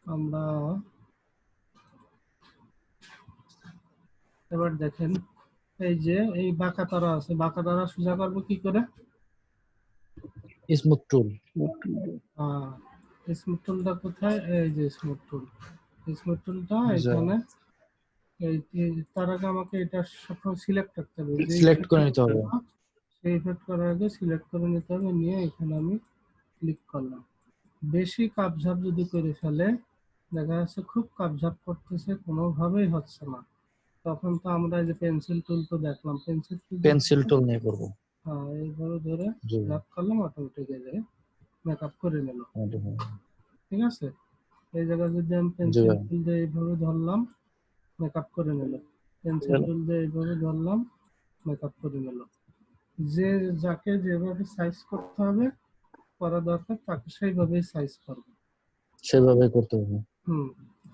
আমরা এবার দেখেন, এই যে এই বাঁকা তারা আছে, বাঁকা তারা সোজা করবো কি করে, স্মুথ টুল। স্মুথ টুলটা কোথায়, এই যে স্মুথ টুল, স্মুথ টুলটা এখানে। এই তার আগে আমাকে এটা সবসময় সিলেক্ট করতে হবে, যে সিলেক্ট করে নিতে হবে। সেই ইফেক্ট করার আগে সিলেক্ট করে নিতে হবে, নিয়ে এখানে আমি ক্লিক করলাম। বেশি কাপঝাপ যদি করে ফেলে, দেখা যাচ্ছে খুব কাপঝাপ করতেছে, কোনোভাবেই হচ্ছে না, তখন তো আমরা এই যে পেন্সিল টুল তো দেখলাম, পেন্সিল টুল নিয়ে করব। হ্যাঁ, এইভাবে ধরে জি লক করলাম, অটোমেটিক মেকআপ করে নিল, ঠিক আছে। এই জায়গায় যদি আমি পেন্সিল টুল দিয়ে এইভাবে ধরলাম, মেকআপ করে নিল, পেন্সিল টুল দিয়ে এইভাবে ধরলাম, মেকআপ করে নিল। যে যাকে যেভাবে সাইজ করতে হবে করা দরকার, তাকে সেইভাবেই সাইজ করবে, সেভাবে করতে হবে।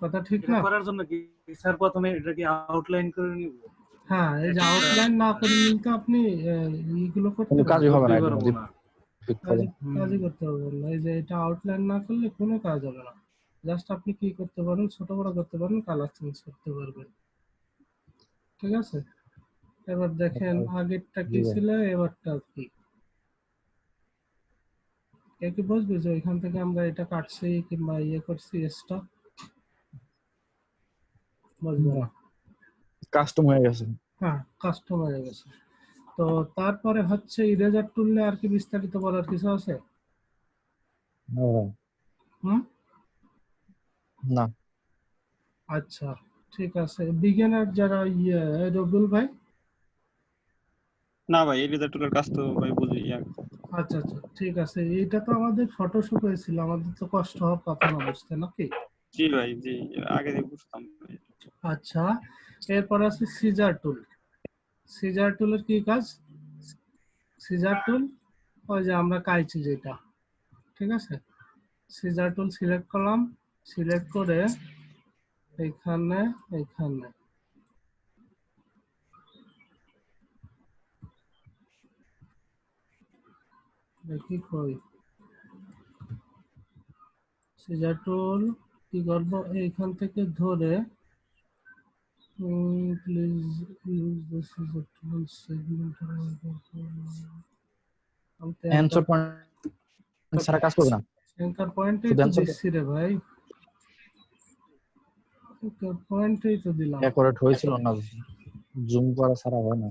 কথা ঠিক না? করার জন্য কি স্যার প্রথমে এটাকে আউটলাইন করে নিব? হ্যাঁ, এই যে আউটলাইন না করে নিলে তো আপনি এইগুলো করতে কোনো কাজই হবে না, কাজই করতে পারবেন না। এই যে এটা আউটলাইন না করলে কোনো কাজ হবে না। জাস্ট আপনি কি করতে পারেন, ছোট বড় করতে পারেন, কালার চেঞ্জ করতে পারবেন, ঠিক আছে। এবার দেখেন আগেরটা কি ছিল, এবারটা কি, কে কি বুঝবে যে এখান থেকে আমরা এটা কাটছি কিংবা ইয়ে করছি, এক্সট্রা বুঝবে না, কাস্টম হয়ে গেছে। হ্যাঁ, কাস্টম হয়ে গেছে। তো তারপরে হচ্ছে ইরেজার টুল নিয়ে আর কি বিস্তারিত বলার কিছু আছে? না। আচ্ছা, ঠিক আছে। বিগিনার যারা রবিউল ভাই? না ভাই, ইরেজার টুলের কাজ তো ভাই বুঝি। আচ্ছা আচ্ছা, ঠিক আছে। এটা তো আমাদের ফটোশপ হয়েছিল, আমাদের তো কষ্ট হওয়ার কথা না বুঝতে, নাকি? জি ভাই, জি, আগে দিয়ে বুঝতাম। আচ্ছা, এরপর আছে সিজার টুল। সিজার টুলের কি কাজ? সিজার টুল ওই যে আমরা কাইছি যেটা, ঠিক আছে। সিজার টুল সিলেক্ট করলাম, সিলেক্ট করে এইখানে দেখি কই সিজার টুল কি করবো, এইখান থেকে ধরে please use this scissor tool segment, answer point ছাড়া কাজ করবে না। অ্যাঙ্কার পয়েন্টই তো দিচ্ছি রে ভাই, অ্যাঙ্কার পয়েন্টই তো দিলাম। অ্যাকুরেট হয়েছিল না, জুম করা ছাড়া হয় না।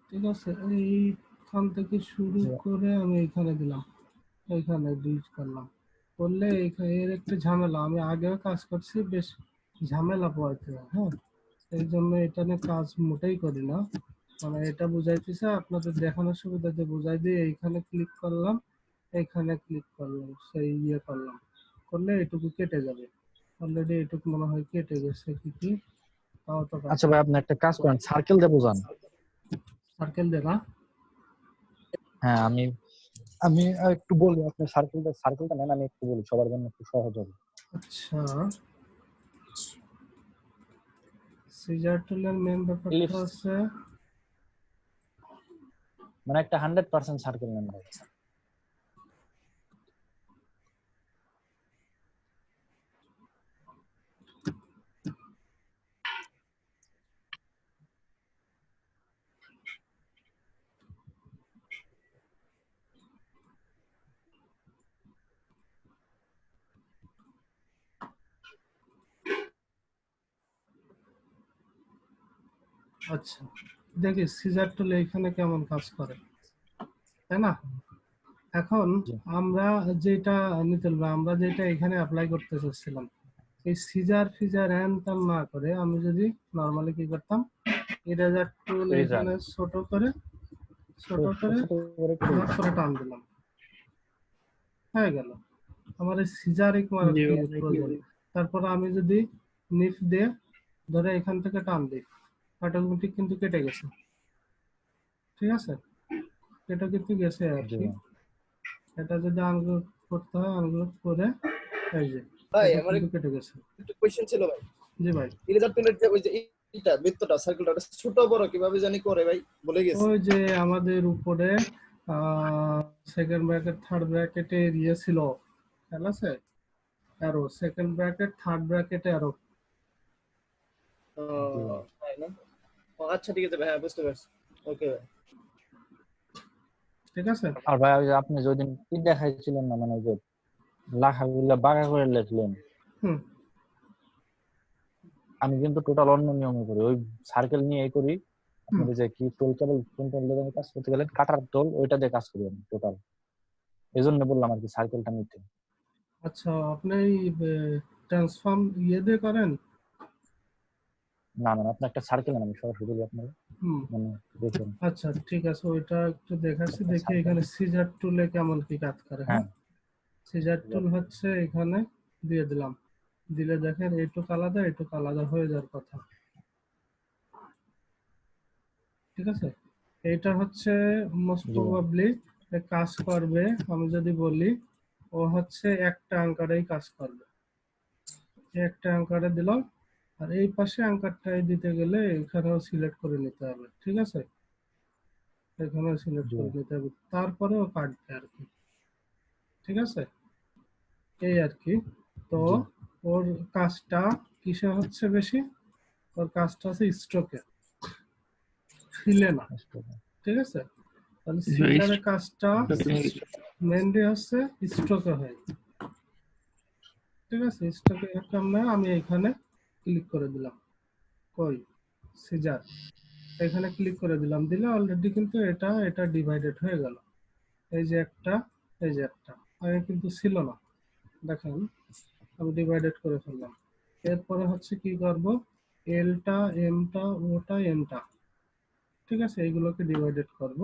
ঠিক আছে, এইখান থেকে শুরু করে আমি এখানে দিলাম, এইখানে ডিলিট করলাম, করলে এর একটা ঝামেলা, আমি আগেও কাজ করছি, বেশ ঝামেলা পড়াইতে হয়। হ্যাঁ, এই জন্য এটা নিয়ে কাজ মোটেই করি না, মানে এটা বুঝাইতেছে আপনাদের দেখানোর সুবিধাতে বুঝাই দিয়ে এইখানে ক্লিক করলাম, এইখানে ক্লিক করলাম, সেই করলাম, করলে এইটুকু কেটে যাবে। অলরেডি এইটুকু মনে হয় কেটে গেছে কি তাও তো আচ্ছা ভাই, আপনি একটা কাজ করেন, সার্কেল দিয়ে বোঝান। সার্কেল দে না। হ্যাঁ, আমি আমি একটু বলি, আপনি সার্কেলটা নেন, আমি একটু বলি, সবার জন্য একটু সহজ হবে। আচ্ছা, সিজার টুলের মেন ব্যাপারটা Ellipse। হচ্ছে মানে একটা 100% সার্কেল নেন ভাই। আচ্ছা দেখি সিজার টুল এখানে কেমন কাজ করে, তাই না? এখন আমরা যেটা নিতে হবে, আমরা যেটা এখানে অ্যাপ্লাই করতে চাচ্ছিলাম, এই সিজার ফিজার হ্যান না করে আমি যদি নরমালি কি করতাম, ইরেজার টুল এখানে ছোট করে টান দিলাম, হয়ে গেল আমার এই সিজারিক মার্ক প্রয়োজন। তারপর আমি যদি নিফ দিয়ে ধরে এখান থেকে টান দিই, অটোমেটিক কিন্তু কেটে গেছে। ঠিক আছে, এটা কিন্তু গেছে আর কি। এটা যদি আনগ্রুপ করতে হয়, আনগ্রুপ করে এই যে ভাই এটা আমার কিন্তু কেটে গেছে। একটু কোশ্চেন ছিল ভাই। জি ভাই, ইরেজার টুলের যে ওই যে এটা বৃত্তটা সার্কেলটা ছোট বড় কিভাবে জানি করে ভাই, বলে গেছি। ওই যে আমাদের উপরে সেকেন্ড ব্র্যাকেট থার্ড ব্র্যাকেটে ইয়ে ছিল, খেয়াল আছে? অ্যারো, সেকেন্ড ব্র্যাকেট থার্ড ব্র্যাকেটে অ্যারো। তাই না? ও আচ্ছা ঠিক আছে ভাই, হ্যাঁ বুঝতে পারছি। ওকে ভাই, ঠিক আছে। আর ভাই ওই যে আপনি যেদিন কি দেখাইছিলেন না, মানে ওই যে লেখাগুলো বাঁকা করে লিখলেন, আমি কিন্তু টোটাল অন্য নিয়মে করি, ওই সার্কেল নিয়ে এই করি। আপনি যে কি টোল কেবল কোন টোল দিয়ে কাজ করতে গেলেন, কাটার টোল, ওইটা দিয়ে কাজ করি আমি টোটাল। এই জন্য বললাম আর কি সার্কেলটা নিতে। আচ্ছা, আপনি ট্রান্সফর্ম ইয়ে দিয়ে করেন? না না, আপনি একটা সার্কেল নেন, আমি সরাসরি বলি আপনাকে, মানে দেখুন। আচ্ছা ঠিক আছে, ওইটা একটু দেখাচ্ছি, দেখি এখানে সিজার টুলে কেমন কি কাজ করে। হ্যাঁ, সিজার টুল হচ্ছে এখানে দিয়ে দিলাম, দিলে দেখেন এইটুকু আলাদা হয়ে যাওয়ার কথা। ঠিক আছে, এইটা হচ্ছে মোস্ট প্রবাবলি কাজ করবে, আমি যদি বলি ও হচ্ছে একটা আঙ্কারেই কাজ করবে, একটা আঙ্কারে দিলাম। আর এই পাশে আঙ্কারটাই দিতে গেলে এখানেও সিলেক্ট করে নিতে হবে। ঠিক আছে, এখানেও সিলেক্ট করে নিতে হবে, তারপরেও কাটবে আর কি। ঠিক আছে, এই আর কি। তো ওর কাজটা কিসে হচ্ছে বেশি? ওর কাজটা হচ্ছে স্ট্রোকে, ফিলে না। ঠিক আছে, তাহলে সিজারের কাজটা মেনলি হচ্ছে স্ট্রোকে হয়। ঠিক আছে, স্ট্রোকে আমরা আমি এখানে ক্লিক করে দিলাম, কই সিজার, এখানে ক্লিক করে দিলাম, দিলে অলরেডি কিন্তু এটা ডিভাইডেড হয়ে গেল। এই যে একটা, এই যে একটা, আগে কিন্তু ছিল না, দেখেন আমি ডিভাইডেড করে ফেললাম। এরপরে হচ্ছে কি করব, এলটা এমটা ওটা এনটা, ঠিক আছে, এইগুলোকে ডিভাইডেড করব।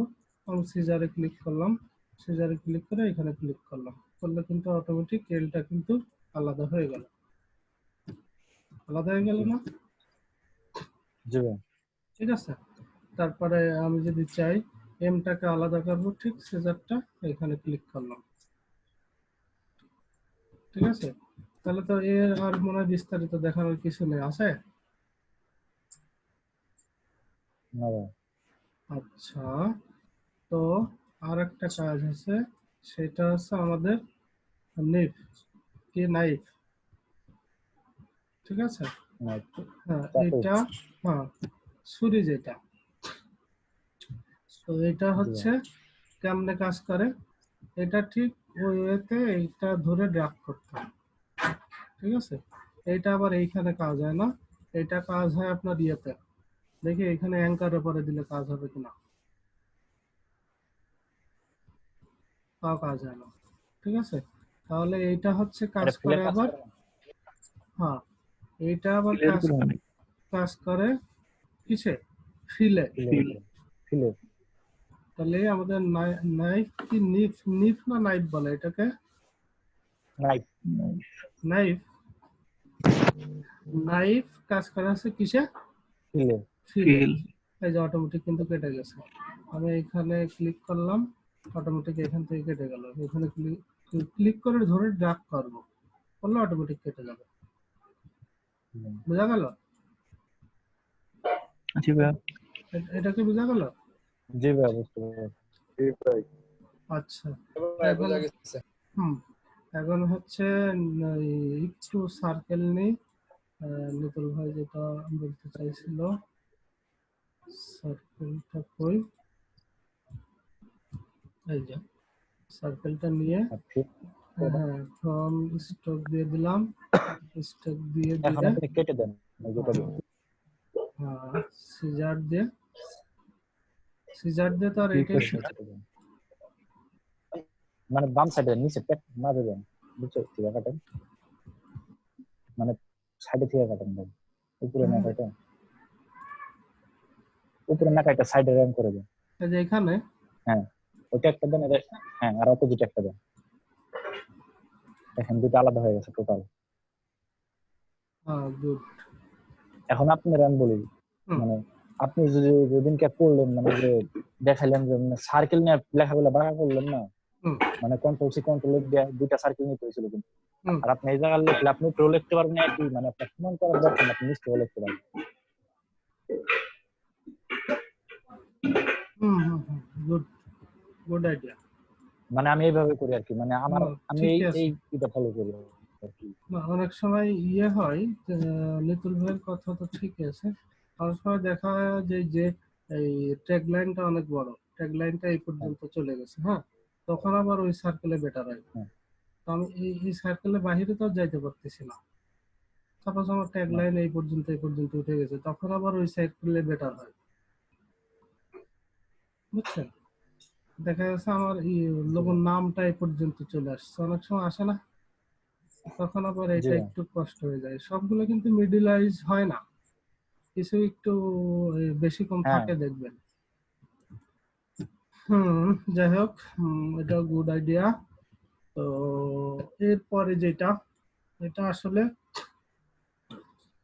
আমি সিজারে ক্লিক করলাম, সিজারে ক্লিক করে এখানে ক্লিক করলাম, করলে কিন্তু অটোমেটিক এলটা কিন্তু আলাদা হয়ে গেল। আলাদা হয়ে গেল না? ঠিক আছে, তারপরে আমি যদি চাই এমটাকে আলাদা করব, ঠিক সিজারটা এখানে ক্লিক করলাম। ঠিক আছে, তাহলে তো এর আর মনে হয় বিস্তারিত দেখানোর কিছু নেই, আছে? আচ্ছা, তো আর একটা কাজ আছে, সেটা হচ্ছে আমাদের নিফ কি নাইফ। ঠিক আছে, হ্যাঁ এটা, হ্যাঁ ছুরি যেটা, তো এটা হচ্ছে কেমনে কাজ করে, এটা ঠিক ওই ওয়েতে এইটা ধরে ড্রাগ করতে হয়। ঠিক আছে, এইটা আবার এইখানে কাজ হয় না, এটা কাজ হয় আপনার ইয়েতে, দেখি এখানে অ্যাঙ্কারের পরে দিলে কাজ হবে কিনা, তাও কাজ হয় না। ঠিক আছে, তাহলে এইটা হচ্ছে কাজ করে আবার, হ্যাঁ এইটা আবার কাজ করে কিসে, ফিলে। তাহলে আমাদের নাইফ কি নিফ না নাইফ বলে এটাকে? নাইফ নাইফ নাইফ কাজ করা আছে কিসে? ফিলে ফিল এই যে অটোমেটিক কিন্তু কেটে গেছে। আমি এখানে ক্লিক করলাম, অটোমেটিক এখান থেকে কেটে গেল। এখানে ক্লিক করে ধরে ড্র্যাগ করব, করলে অটোমেটিক কেটে যাবে। বোঝা গেল? জি ভাইয়া। এটা কি বোঝা গেল? জি ভাই বুঝতে পারছি। আচ্ছা, এবার বোঝা গেছে। এখন হচ্ছে একটু সার্কেল নেই। নিতুল ভাই যেটা বলতে চাইছিল, সার্কেলটা কই? এই যে সার্কেলটা নিয়ে হ্যাঁ ফ্রম স্টক দিয়ে দিলাম, স্টক দিয়ে এখন আপনি কেটে দেন যেটা হ্যাঁ সিজার দিয়ে তো আর এটাই মানে বাম সাইডে নিচে পেট মাঝে দেন, নিচে থেকে কাটেন, মানে সাইডে থেকে কাটেন ভাই, উপরে না কাটেন, উপরে না কাটে সাইডে রান করে দেন। এই যে এখানে হ্যাঁ ওটা একটা দেন, হ্যাঁ আর অপোজিট একটা দেন, দেখেন দুটো আলাদা হয়ে গেছে টোটাল। গুড। এখন আপনি রান বলি, মানে আপনি যদি যেদিনকে করলেন মানে যে দেখাইলেন যে সার্কেল নিয়ে লেখাগুলো বাঁকা করলেন না, মানে কন্ট্রোল সি কন্ট্রোল দিয়ে দুইটা সার্কেল নিতে হয়েছিল কিন্তু, আর আপনি এই জায়গায় লিখলে আপনি প্রো লিখতে পারবেন একই, মানে আপনার সমান করার দরকার না, আপনি নিচে লিখতে পারবেন। Good good idea. মানে আমি এইভাবে করি আর কি, মানে আমার আমি এই এটা ফলো করি আর কি। অনেক সময় হয় লিটল ভাইয়ের কথা তো ঠিক আছে, অনেক সময় দেখা যায় যে এই ট্যাগ লাইনটা অনেক বড়, ট্যাগ লাইনটা এই পর্যন্ত চলে গেছে, হ্যাঁ তখন আবার ওই সার্কেলে বেটার হয়। তো আমি এই সার্কেলের বাইরে তো যাইতে পারতেছি না, সাপোজ আমার ট্যাগ লাইন এই পর্যন্ত উঠে গেছে, তখন আবার ওই সার্কেলে বেটার হয়, বুঝছেন? দেখা যাচ্ছে আমার লোগোর নামটা এই পর্যন্ত চলে আসছে, অনেক সময় আসে না, তখন আবার এটা একটু কষ্ট হয়ে যায়। সবগুলো কিন্তু মিডলাইজ হয় না, কিছু একটু বেশি কম থাকে দেখবেন। যাই হোক, এটা গুড আইডিয়া। তো এরপরে যেটা, এটা আসলে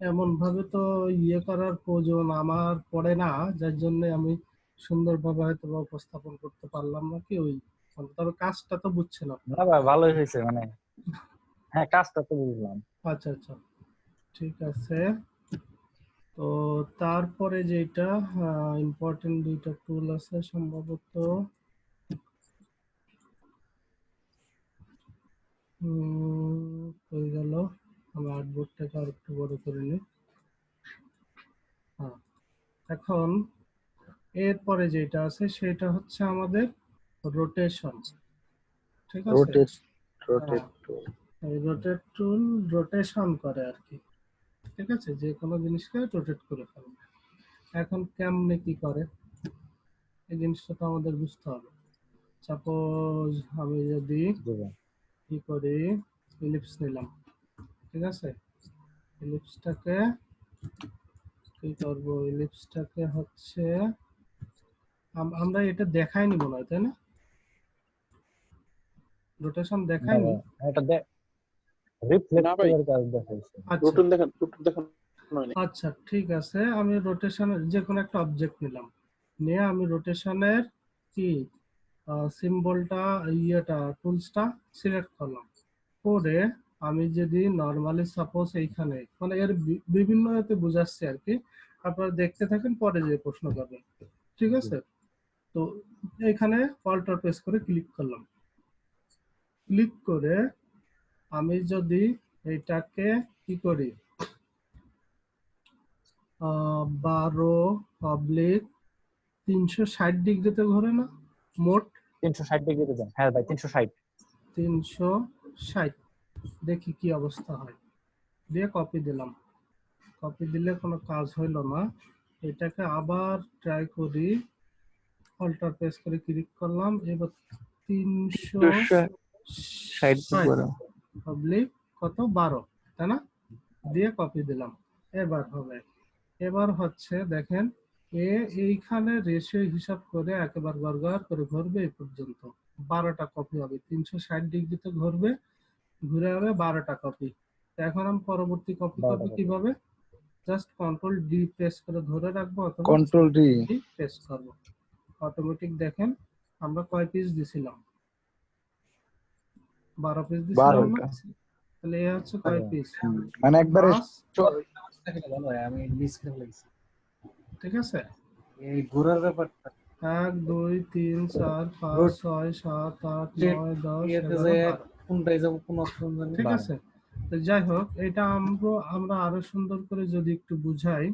এমন ভাবে তো করার প্রয়োজন আমার পড়ে না, যার জন্য আমি সুন্দরভাবে হয়তো উপস্থাপন করতে পারলাম না কি ওই, তবে কাজটা তো বুঝছেন আপনি। না ভাই ভালোই হয়েছে, মানে হ্যাঁ কাজটা তো বুঝলাম। আচ্ছা আচ্ছা ঠিক আছে। তো তারপরে যেটা ইম্পর্টেন্ট দুইটা টুল আছে সম্ভবত, হয়ে গেল। আমি আর্টবোর্ডটাকে আর একটু বড় করে নিই। এখন এরপরে যেটা আছে সেটা হচ্ছে আমাদের রোটেশন, ঠিক আছে? রোটেট টুল রোটেশন করে আর কি, ঠিক আছে, যে কোনো জিনিসকে রোটেট করে ফেলে। এখন কেমনে কি করে এই জিনিসটা তো আমাদের বুঝতে হবে। সাপোজ আমি যদি কি করি, ইলিপস নিলাম, ঠিক আছে, ইলিপসটাকে কি করবো, ইলিপসটাকে হচ্ছে আমরা এটা দেখাইনি মনে হয়, তাই না? রোটেশন দেখাইনি, এটা রিফ্লেক্টরের কাজ দেখাইছে। আচ্ছা ঠিক আছে। আমি রোটেশনের যে কোনো একটা অবজেক্ট নিলাম, নিয়ে আমি রোটেশনের কি সিম্বলটা টুলসটা সিলেক্ট করলাম, করে আমি যদি নরমালি সাপোজ এইখানে, মানে এর বিভিন্ন এতে বুঝাচ্ছি আর কি, আপনারা দেখতে থাকেন পরে যে প্রশ্ন করবেন, ঠিক আছে? তো এখানে অল্টার প্রেস করে ক্লিক করলাম, ক্লিক করে আমি যদি এইটাকে কি করি 12/360 ডিগ্রিতে ঘোরে না মোট? 360 ডিগ্রিতে দেন। হ্যাঁ ভাই 360 দেখি কি অবস্থা হয়, দিয়ে কপি দিলাম। কপি দিলে কোনো কাজ হইল না, এটাকে আবার ট্রাই করি, অল্টার প্রেস করে ক্লিক করলাম, এবার 360 কত 12, তাই না? দিয়ে কপি দিলাম, এবার হবে। এবার হচ্ছে দেখেন এইখানে রেশিও হিসাব করে একেবারে গড়গড় করে ঘুরবে এই পর্যন্ত 12টা কপি হবে, 360 ডিগ্রিতে ঘুরবে, ঘুরে হবে 12টা কপি। এখন আমি পরবর্তী কপি 12টা করবো copy। কিভাবে? জাস্ট কন্ট্রোল ডি প্রেস করে ধরে রাখবো অথবা কন্ট্রোল ডি ডি প্রেস করবো, অটোমেটিক দেখেন আমরা কয় পিস দিছিলাম, 12 পিস দিছিলাম না? 12টা। তাহলে এ হচ্ছে কয় পিস, মানে একবারে 5, ঠিক আছে? এই ঘোরার ব্যাপারটা 1 2 3 4 5 6 7 8 9 10 11 12, কোনটাই যাব কোন অপশন জানি ঠিক আছে? তো যাই হোক, এটা আমরা আরো সুন্দর করে যদি একটু বুঝাই,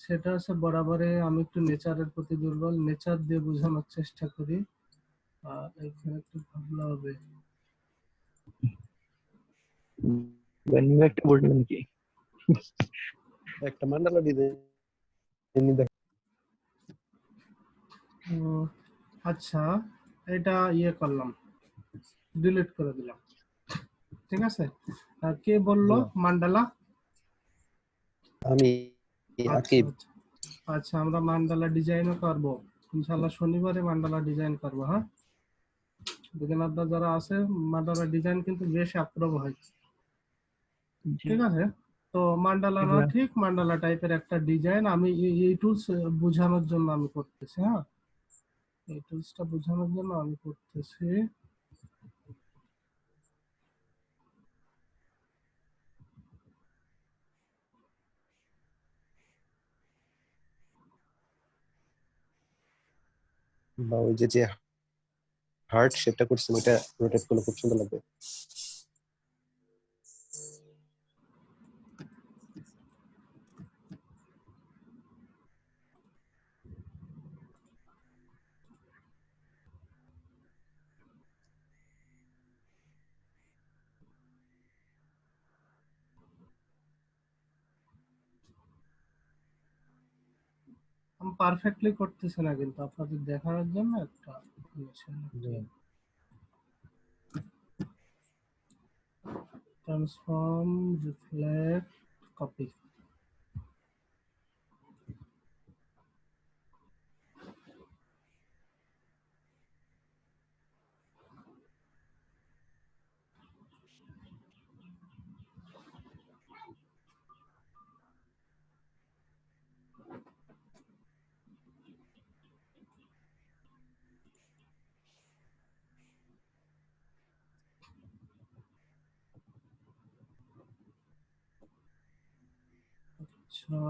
সেটা হচ্ছে বরাবরে আমি একটু নেচারের প্রতি দুর্বল, নেচার দিয়ে বোঝানোর চেষ্টা করি। আর এখানে একটু ভাবলে হবে। নিউ একটা বললেন কি? একটা মান্ডালা ডিজাইন আচ্ছা, এটা করলাম, ডিলিট করে দিলাম, ঠিক আছে? আর কে বললো মান্ডালা? আমি আচ্ছা আকিব। আচ্ছা। আচ্ছা, আমরা মান্ডালা ডিজাইনও করব ইনশাআল্লাহ, শনিবারে মান্ডালা ডিজাইন করব। হ্যাঁ, বিজ্ঞানার্থী যারা আছে মান্ডালা ডিজাইন কিন্তু বেশ আগ্রহ হয়, ঠিক আছে? তো মান্ডালা না ঠিক, মান্ডালা টাইপের একটা ডিজাইন আমি এই টুলস বোঝানোর জন্য আমি করতেছি। হ্যাঁ, এই টুলসটা বোঝানোর জন্য আমি করতেছি। বা ওই যে হার্ট শেপটা করছেন ওটা রোটেট করলে খুব সুন্দর লাগবে। আমি পারফেক্টলি করতেছি না, কিন্তু আপনাদের দেখানোর জন্য একটা ট্রান্সফর্ম, রিফ্লেক্ট, কপি। আচ্ছা,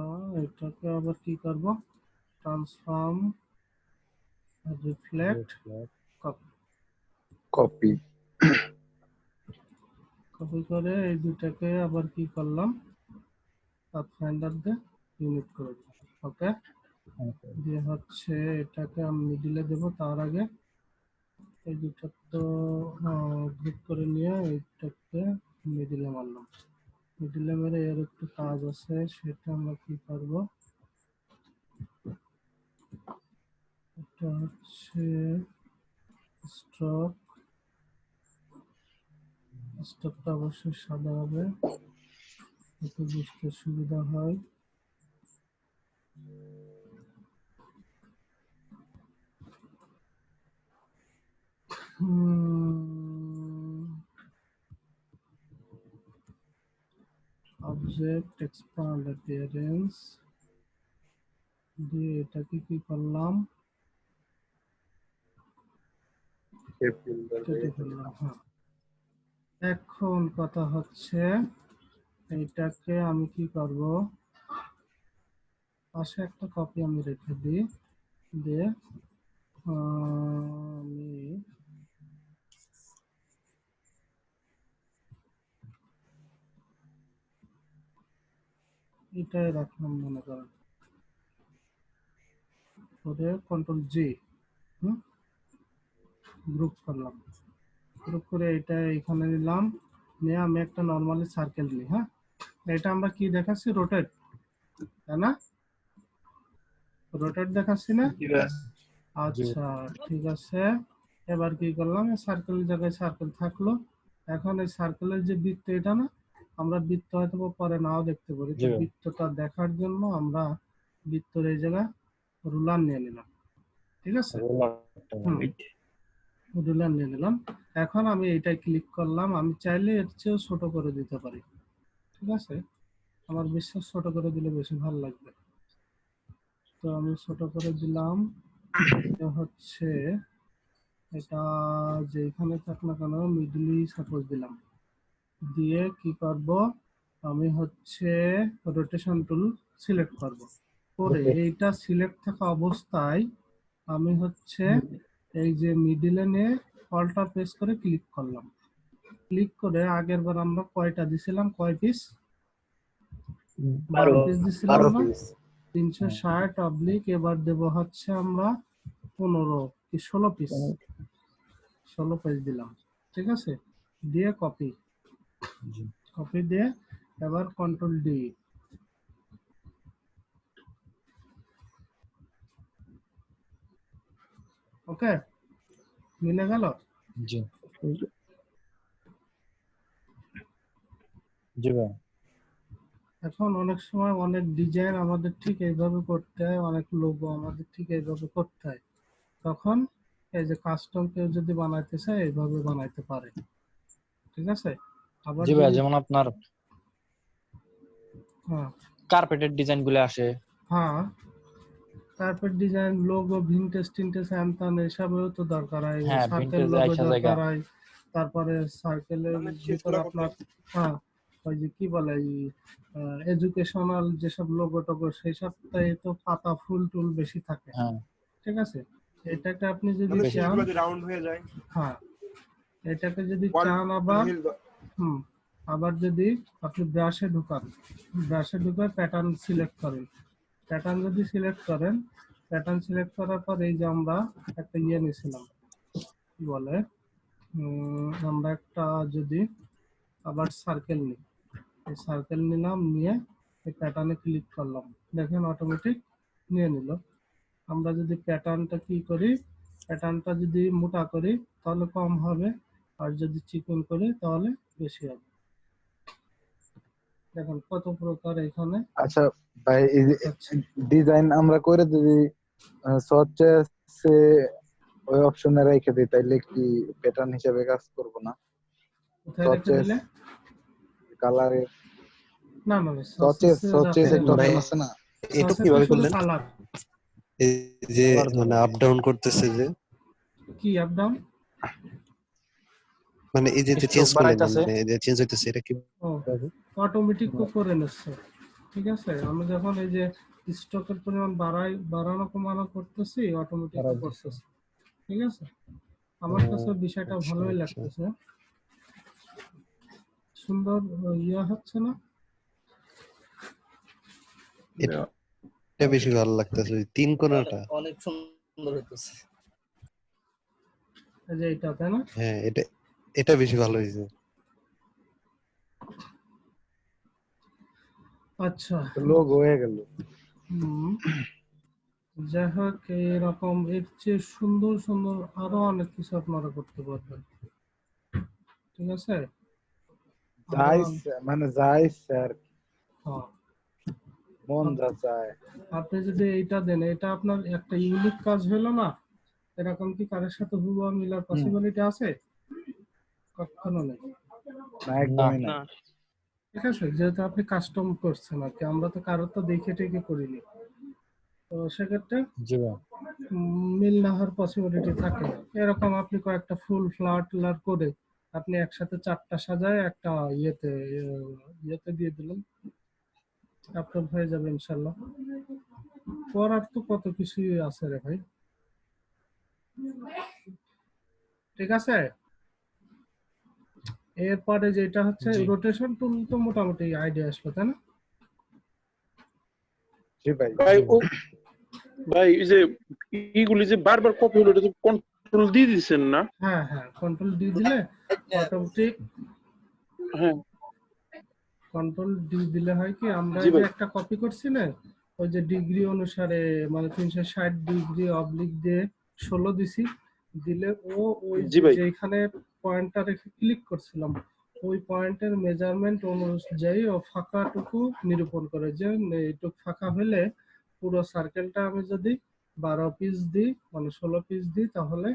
এটাকে আবার কি করব? Transform, reflect, copy. Copy copy করে এই দুটাকে আবার কি করলাম, পাথফাইন্ডার দিয়ে ইউনিট করে দিলাম। ওকে, দিয়ে হচ্ছে এটাকে আমি মিডিলে দেব। তার আগে এই দুটো তো গ্রুপ করে নিয়ে এইটাকে মিডিলে মারলাম। মিডিলে মেরে এর একটু কাজ আছে, সেটা আমরা কি করব, এটা হচ্ছে স্ট্রোক। স্ট্রোকটা অবশ্যই সাদা হবে, এতে বুঝতে সুবিধা হয়। অবজেক্ট এক্সপান্ড অ্যাপিয়ারেন্স দিয়ে এটাকে কি করলাম, কেটে ফেললাম। হ্যাঁ, এখন কথা হচ্ছে এইটাকে আমি কি করব, পাশে একটা কপি আমি রেখে দিই, দিয়ে আমি এটাই রাখলাম মনে করেন, করে কন্ট্রোল জি গ্রুপ করলাম। গ্রুপ করে এটা এখানে নিলাম, নিয়ে আমি একটা নর্মালি সার্কেল দিই। হ্যাঁ, এটা আমরা কি দেখাচ্ছি, রোটেট, তাই না? রোটেট দেখাচ্ছি না? আচ্ছা, ঠিক আছে। এবার কি করলাম, সার্কেলের জায়গায় সার্কেল থাকলো। এখন এই সার্কেলের যে বৃত্ত, এটা না, আমরা বৃত্ত হয়তো পরে নাও দেখতে পারি, তো বৃত্তটা দেখার জন্য আমরা বৃত্তের এই জায়গায় রুলার নিয়ে নিলাম, ঠিক আছে? মডুলার নিয়ে নিলাম। এখন আমি এইটাই ক্লিক করলাম, আমি চাইলে এর চেয়েও ছোট করে দিতে পারি, ঠিক আছে? আমার বিশ্বাস ছোট করে দিলে বেশি ভালো লাগবে, তো আমি ছোট করে দিলাম। এটা হচ্ছে, এটা যেখানে থাক না কেন মিডলি সাপোজ দিলাম, দিয়ে কি করব, আমি হচ্ছে রোটেশন টুল সিলেক্ট করব, করে এইটা সিলেক্ট থাকা অবস্থায় আমি হচ্ছে এই যে মিডিলে নিয়ে অল্টার প্রেস করে ক্লিক করলাম। ক্লিক করে আগের বার আমরা কয়টা দিছিলাম, কয় পিস? 12 পিস দিছিলাম না? 360 অবলিক, এবার দেব হচ্ছে আমরা 15 কি 16 পিস, 16 পিস দিলাম, ঠিক আছে? দিয়ে কপি দিয়ে এবার কন্ট্রোল ডি, ওকে, মিলে গেল? জি জি ভাই। এখন অনেক সময় অনেক ডিজাইন আমাদের ঠিক এইভাবে করতে হয়, অনেক লোগো আমাদের ঠিক এইভাবে করতে হয়, তখন এই যে কাস্টম কেউ যদি বানাইতে চায় এইভাবে বানাইতে পারে, ঠিক আছে? আবার জি ভাই, যদি যেমন আপনার হ্যাঁ কার্পেটের ডিজাইন গুলো আসে। হ্যাঁ কার্পেট ডিজাইন, লোগো, ভিনটেজ টিনটেজ হ্যান এসবেও তো দরকার হয়, হ্যাঁ, সার্কেল ভিনটেজ লোগো আইসা জায়গা। দরকার হয়, তারপরে সার্কেলের ভিতর আপনার হ্যাঁ ওই যে কি বলে এডুকেশনাল যেসব লোগো টোগো সেই সবটাই তো পাতা ফুল টুল বেশি থাকে, হ্যাঁ ঠিক আছে? এটাকে আপনি যদি চান, রাউন্ড হয়ে যায়। হ্যাঁ এটাকে যদি চান আবার আবার যদি আপনি ব্রাশে ঢুকান, ব্রাশে ঢুকে প্যাটার্ন সিলেক্ট করেন, প্যাটার্ন যদি সিলেক্ট করেন, প্যাটার্ন সিলেক্ট করার পর এই যে আমরা একটা ইয়ে নিয়েছিলাম, কি বলে আমরা একটা যদি আবার সার্কেল নিই, এই সার্কেল নিলাম, নিয়ে এই প্যাটার্নে ক্লিক করলাম, দেখেন অটোমেটিক নিয়ে নিল। আমরা যদি প্যাটার্নটা কি করি, প্যাটার্নটা যদি মোটা করি তাহলে কম হবে, আর যদি চিকন করি তাহলে বেশি হবে। দেখেন কত প্রকার এখানে। আচ্ছা ভাই, এই যে ডিজাইন আমরা করে যদি সে ওই অপশনে রেখে দিই তাইলে কি প্যাটার্ন হিসেবে কাজ করব না? কোথায় রেখে দিলে? কালারে না না সচেস একটা অপশন আছে না? এটা কিভাবে করলেন? কালার এই যে মানে আপ ডাউন করতেছে যে, কি আপ ডাউন মানে এই যে চেঞ্জ করলেন, মানে এই যে চেঞ্জ হইতেছে, এটা কি অটোমেটিক করে নিচ্ছে, ঠিক আছে? আমি যখন এই যে স্টকের পরিমাণ বাড়ানো কমানো করতেছি অটোমেটিক করতেছে, ঠিক আছে? আমার কাছে বিষয়টা ভালোই লাগতেছে, সুন্দর ইয়া হচ্ছে না? এটা বেশি ভালো লাগতেছে, তিন কোণাটা অনেক সুন্দর হইতেছে। এই যে এটা, তাই না? হ্যাঁ, এটা বেশি ভালো হয়েছে। আচ্ছা, লোগো হয়ে গেল। যাই হোক, এরকম এর চেয়ে সুন্দর সুন্দর আরো অনেক কিছু আপনারা করতে পারবেন, ঠিক আছে? মানে যাই স্যার, হ্যাঁ, মন যা চায়। আপনি যদি এইটা দেন, এটা আপনার একটা ইউনিক কাজ হলো না? এরকম কি কারোর সাথে হুবহু মিলার পসিবিলিটি আছে? কখনো নেই, না একদমই না। ঠিক আছে? যেহেতু আপনি কাস্টম করছেন আর কি, আমরা তো কারোর তো দেখে টেকে করিনি, তো সেক্ষেত্রে মিল না হওয়ার পসিবিলিটি থাকে। এরকম আপনি কয়েকটা ফুল ফ্লাওয়ার করে আপনি একসাথে 4টা সাজায় একটা ইয়েতে দিয়ে দিলেন, আপনার হয়ে যাবে ইনশাল্লাহ। করার তো কত কিছুই আছে রে ভাই, ঠিক আছে? এরপরে যেটা হচ্ছে রোটেশন টুল, তো মোটামুটি আইডিয়া আসলো, তাই না? জি ভাই। ভাই এই যে এইগুলি যে বারবার কপি হলো, এটা তো কন্ট্রোল দিয়ে দিছেন না? হ্যাঁ কন্ট্রোল ডি দিলে অটোমেটিক, হ্যাঁ কন্ট্রোল ডি দিলে হয় কি, আমরা যে একটা কপি করছি না, ওই যে ডিগ্রি অনুসারে মানে 360 ডিগ্রি অবলিক দিয়ে 16 দিছি, দিলে ওই যেখানে পয়েন্টটা রেখে ক্লিক করছিলাম ওই পয়েন্টের মেজারমেন্ট অনুযায়ী ও ফাঁকাটুকু নিরূপণ করে, যে এইটুকু ফাঁকা হলে পুরো সার্কেলটা আমি যদি 12 পিস দিই মানে 16 পিস দিই তাহলে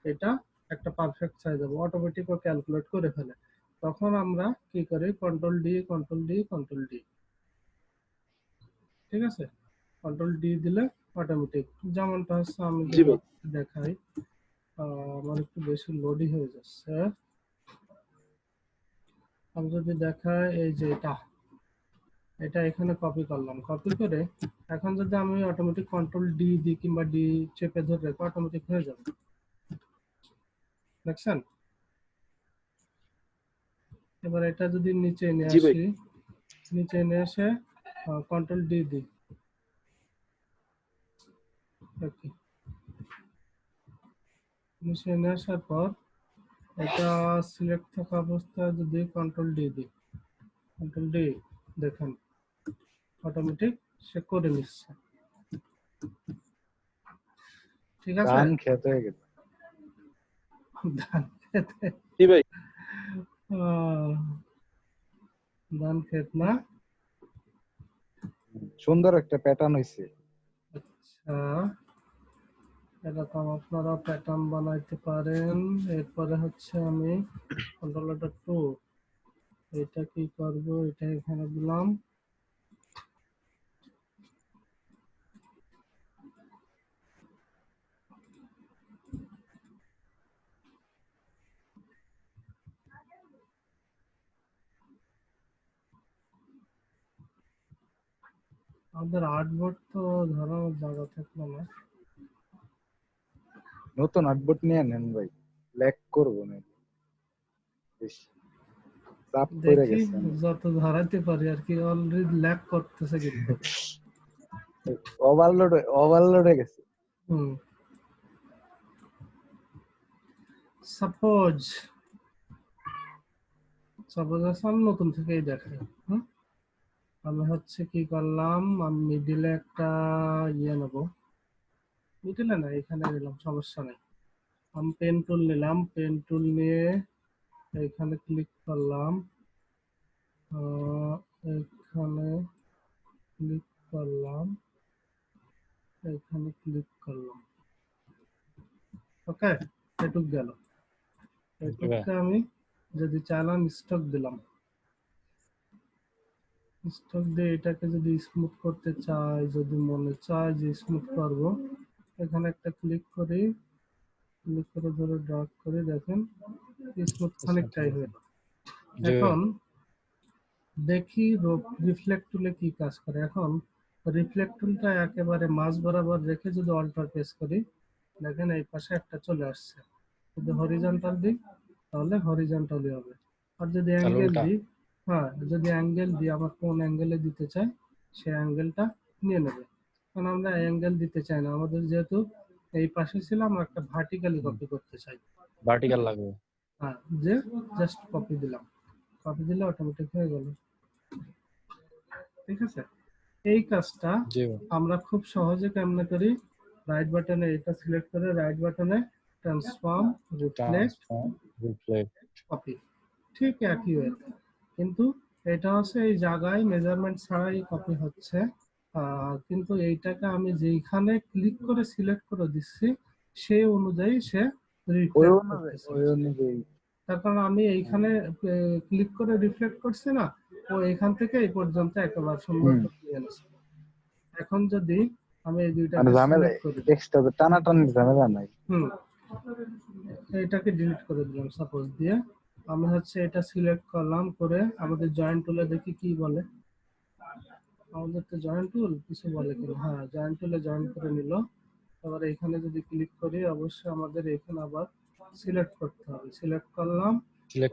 এটা একটা পারফেক্ট সাইজ হবে, অটোমেটিক ও ক্যালকুলেট করে ফেলে। তখন আমরা কি করি, control D control D control D, ঠিক আছে? কন্ট্রোল ডি দিলে অটোমেটিক, যেমনটা হচ্ছে আমি জি যদি ভাই। দেখাই, আমার একটু বেশি লোডই হয়ে যাচ্ছে। আমি যদি দেখাই, এই যে এটা এখানে কপি করলাম, কপি করে এখন যদি আমি অটোমেটিক কন্ট্রোল ডি দিই কিংবা ডি চেপে ধরে রেখে অটোমেটিক হয়ে যাবে, দেখছেন? এবার এটা যদি নিচে নিয়ে জি ভাই। আসি, নিচে নিয়ে এসে কন্ট্রোল ডি দিই, ওকে, নিচে নিয়ে আসার পর এটা সিলেক্ট থাকা অবস্থায় যদি কন্ট্রোল ডি দিই, কন্ট্রোল ডি, দেখেন অটোমেটিক সে করে নিচ্ছে, ঠিক আছে? ধান খেতে হয়ে গেছে। ধান খেতে, জি ভাই। ধান ক্ষেত না? সুন্দর একটা প্যাটার্ন হইছে। আচ্ছা, এরকম আপনারা প্যাটার্ন বানাইতে পারেন। এরপরে হচ্ছে আমি কন্ট্রোলারটা 2, এটা কি করব, এটা এখানে দিলাম, আমাদের আর্টবোর্ড তো ধরানোর জায়গা থাকলো না। নতুন আর্টবোর্ড নিয়ে নেন ভাই, ল্যাক করবো না, বেশি চাপ পড়ে দেখি গেছে। যত ধরাতে পারি আর কি, অলরেডি ল্যাগ করতেছে কিন্তু। ওভারলোড হয়ে গেছে। সাপোজ আমি নতুন থেকেই দেখাই। আমি হচ্ছে কি করলাম, আমি মিডিলে একটা ইয়ে নেব, মিডিলে না এখানে নিলাম, সমস্যা নেই। আমি পেন টুল নিলাম, পেন টুল নিয়ে এখানে ক্লিক করলাম, এখানে ক্লিক করলাম, এখানে ক্লিক করলাম, ওকে, এটুক গেল। এটুককে আমি যদি চাইলাম স্টক দিলাম, স্টক দিয়ে এটাকে যদি স্মুথ করতে চাই, যদি মনে চায় যে স্মুথ করব, এখানে একটা ক্লিক করি, ক্লিক করে ধরে ড্র্যাগ করে দেখেন স্মুথ খানিকটাই হলো। এখন দেখি রিফ্লেক্ট টুলে কি কাজ করে। এখন রিফ্লেক্ট টুলটা একেবারে মাঝ বরাবর রেখে যদি অল্টার প্রেস করি, দেখেন এই পাশে একটা চলে আসছে। যদি হরিজন্টাল দিই তাহলে হরিজন্টালি হবে, আর যদি অ্যাঙ্গেল দিই, হ্যাঁ যদি অ্যাঙ্গেল দিই, আমার কোন অ্যাঙ্গেলে দিতে চাই সেই অ্যাঙ্গেলটা নিয়ে নেবে। কারণ আমরা অ্যাঙ্গেল দিতে চাই না, আমাদের যেহেতু এই পাশে ছিল, আমরা একটা ভার্টিক্যালি কপি করতে চাই, ভার্টিক্যাল লাগবে। হ্যাঁ, যে জাস্ট কপি দিলাম, কপি দিলে অটোমেটিক হয়ে গেল, ঠিক আছে? এই কাজটা আমরা খুব সহজে কেমনে করি, রাইট বাটনে এটা সিলেক্ট করে রাইট বাটনে ট্রান্সফর্ম রিফ্লেক্ট কপি, ঠিক একই ওয়ে। কিন্তু এটা হচ্ছে এই জায়গায় মেজারমেন্ট ছাড়াই কপি হচ্ছে, কিন্তু এইটাকে আমি যেইখানে ক্লিক করে সিলেক্ট করে দিচ্ছি সেই অনুযায়ী সে রিফ্লেক্ট করতেছে। তার কারণ আমি এইখানে ক্লিক করে রিফ্লেক্ট করছি না, ও এখান থেকে এই পর্যন্ত একেবারে সুন্দর করে দিয়ে নিচ্ছে। এখন যদি আমি এই দুইটাকে সিলেক্ট করি, এক্সট্রা টানাটানি ঝামেলা নাই। এটাকে ডিলিট করে দিলাম সাপোজ দিয়ে, আমি হচ্ছে এটা সিলেক্ট করলাম, করে আমাদের জয়েন্ট টুলে দেখি কি বলে। আমাদের তো জয়েন্ট টুল কিছু বলে কিনা, হ্যাঁ জয়েন্ট টুলে জয়েন করে নিল। এবার এখানে যদি ক্লিক করি, অবশ্যই আমাদের এখানে আবার সিলেক্ট করতে হবে, সিলেক্ট করলাম,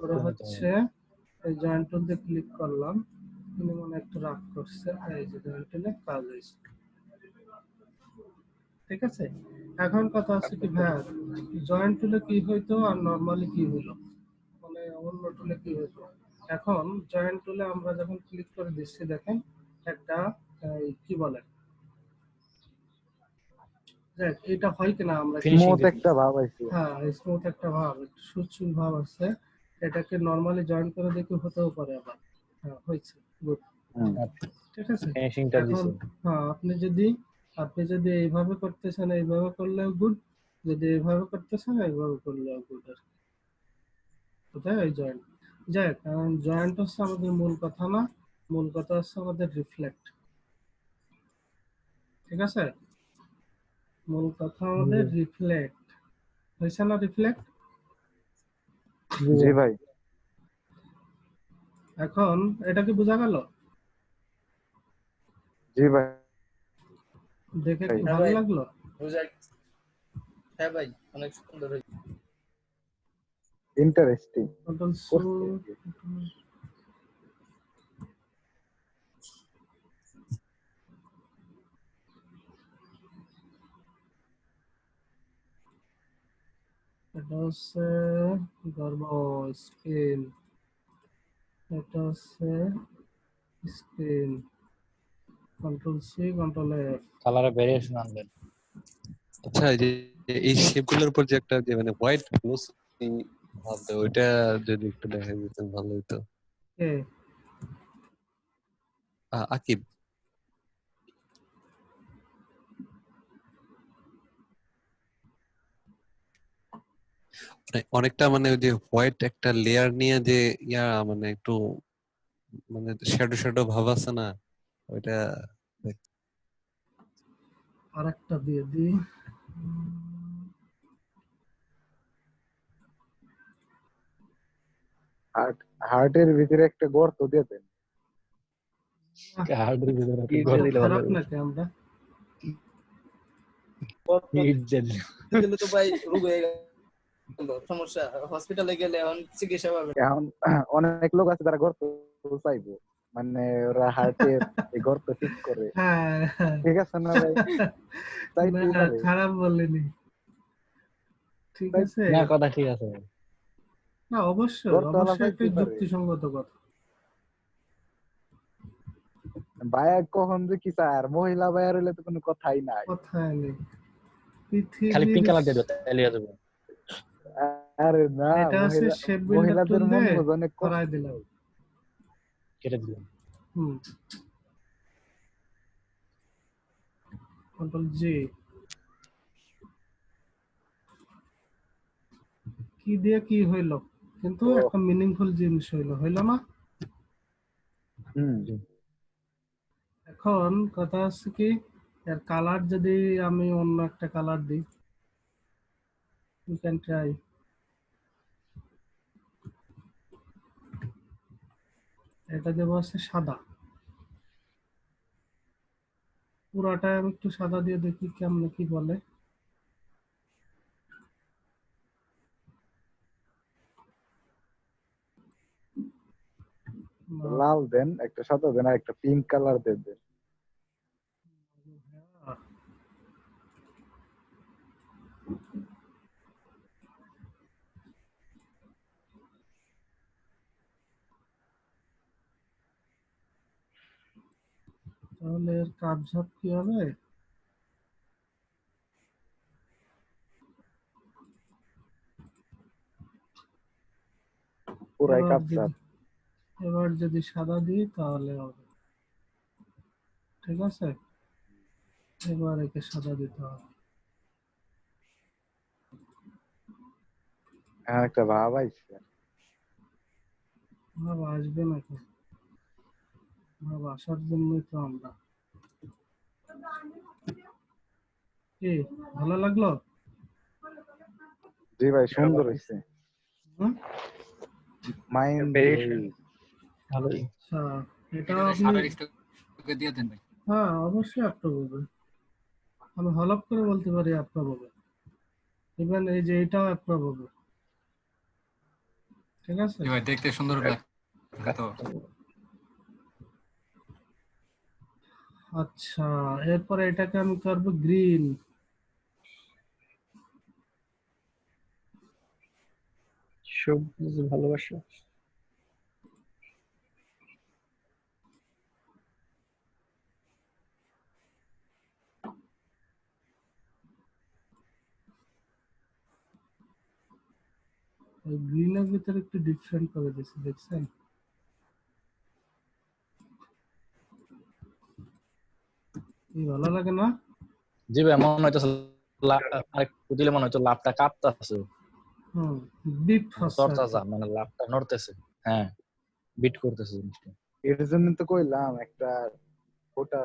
করে হচ্ছে এই জয়েন্ট টুল দিয়ে ক্লিক করলাম, কিন্তু মনে একটু রাগ করছে, এই যে জয়েন্ট টুলে কাজ হয়েছে, ঠিক আছে? এখন কথা হচ্ছে কি ভাই, জয়েন্ট টুলে কি হইতো আর নরমালি কি হইলো, মানে অন্য টুলে কি হইতো। এখন জয়েন্ট টুলে আমরা যখন ক্লিক করে দিচ্ছি, দেখেন একটা কি বলে, দেখ এটা হয় কিনা, আমরা স্মুথ একটা ভাব আছে। হ্যাঁ স্মুথ একটা ভাব, একটু সুচুল ভাব আছে। এটাকে নরমালি জয়েন করে দেখে হতেও পারে আবার, হ্যাঁ হয়েছে, গুড, ঠিক আছে? এখন হ্যাঁ আপনি যদি এইভাবে করতে চান, এইভাবে করলেও গুড, যদি এভাবে করতেছেন এইভাবে করলে গুড। কোথায় ওই জয়েন্ট যাই হোক, কারণ জয়েন্ট হচ্ছে আমাদের মূল কথা না, মূল কথা হচ্ছে আমাদের রিফ্লেক্ট। ঠিক আছে, মূল কথা আমাদের রিফ্লেক্ট হয়েছে না? রিফ্লেক্ট জি ভাই। এখন এটা কি বোঝা গেল? জি ভাই। দেখে কি হ্যাঁ ভালো ভাই, লাগলো? বুঝা গেছে। হ্যাঁ ভাই, অনেক সুন্দর হয়েছে। ইন্টারেস্টিং। কন্ট্রোল সু এটা হচ্ছে গর্ব স্ক্রিন, এটা হচ্ছে screen, control C control F. কালারে ভেরিয়েশন আনবেন। আচ্ছা, এই যে এই শেপগুলোর উপর যে একটা যে মানে হোয়াইট গ্লোসি ভাব দেয়, ওইটা যদি একটু দেখা যেত ভালো হতো। কে? আকিব। অনেকটা মানে ওই যে হোয়াইট একটা লেয়ার নিয়ে যে মানে একটু মানে শ্যাডো শ্যাডো ভাব আছে না, ওইটা আরেকটা দিয়ে দিই। হার্টের ভিতরে একটা গর্ত দিয়ে দেন। হার্ডের ভিতরে একটা ইট গর্ত দিলে ভালো খারাপ হবে। নাকি আমরা? ইট দিলে দিলে তো ভাই রোগ হয়ে গেল, সমস্যা, হসপিটালে গেলে এখন চিকিৎসা পাবে না। এখন অনেক লোক আছে তারা গর্ত চাইবো, মানে ওরা হার্টের এই গর্ত ঠিক করে। হ্যাঁ, ঠিক আছে না ভাই? চাইতেই না পারে। খারাপ বলেনি, ঠিক আছে। না, কথা ঠিক আছে। না অবশ্যই গর্তওয়ালা অবশ্যই একটা চাইতেই পারে। যুক্তিসঙ্গত কথা। ভাইয়া কখন যে কি চায়, আর মহিলা ভাইয়ার হইলে তো কোনো কথাই নাই। কথাই নেই। খালি পৃথিবীর পিঙ্ক কালার দিয়ে দাও, তাহলে হয়ে যাবে। আরে না, এটা হচ্ছে শেপ বিল্ডার মহিলাদের টুল মন দিয়ে বোঝা অনেক কষ্ট। করাই দিলাম। কেটে দিলাম। কন্ট্রোল জি, কি দিয়ে কি হইলো, কিন্তু তো একটা মিনিংফুল জিনিস হইলো না? এখন কথা হচ্ছে কি, এর কালার যদি আমি অন্য একটা কালার দিই, ইউ ক্যান ট্রাই। এটা দেবো হচ্ছে সাদা, পুরাটা আমি একটু সাদা দিয়ে দেখি কেমনে কি বলে। না, লাল দেন, একটা সাদা দেন, আর একটা পিঙ্ক কালার দেন। তাহলে এর কাপ ঝাপ কি হবে? পুরাই এবার কাপচাপ। যদি এবার যদি সাদা দিই তাহলে হবে, ঠিক আছে। এবার একে সাদা দিতে হবে। হ্যাঁ, একটা ভাব আইছে। ভাব আসবে নাকি? ভাব আসার জন্যই তো আমরা। কি ভালো লাগলো? জি ভাই, সুন্দর হইছে। মাইন্ড ভালোই। আচ্ছা, এটা আপনি হ্যাঁ অবশ্যই আপনার হবে, আমি হলপ করে বলতে পারি আপনার হবে। ইভেন এই যে এটাও আপনার হবে, ঠিক আছে। দেখতে সুন্দর লাগছে তো। আচ্ছা, এরপরে এটাকে আমি করবো গ্রিন। সবুজ ভালোবাসা। ওই গ্রিনের ভিতরে একটু ডিফারেন্ট করে দিয়েছি, দেখছেন? কি ভালো লাগে না? জি ভাই, মনে হইতেছে আরেকটু দিলে মনে হচ্ছে লাভটা কাঁপতাছে, বিট মানে হচ্ছে আর কি। তরতাজা, মানে লাভটা নড়তেছে। হ্যাঁ, বিট করতেছে জিনিসটা। এর জন্য তো কইলাম একটা ফোটা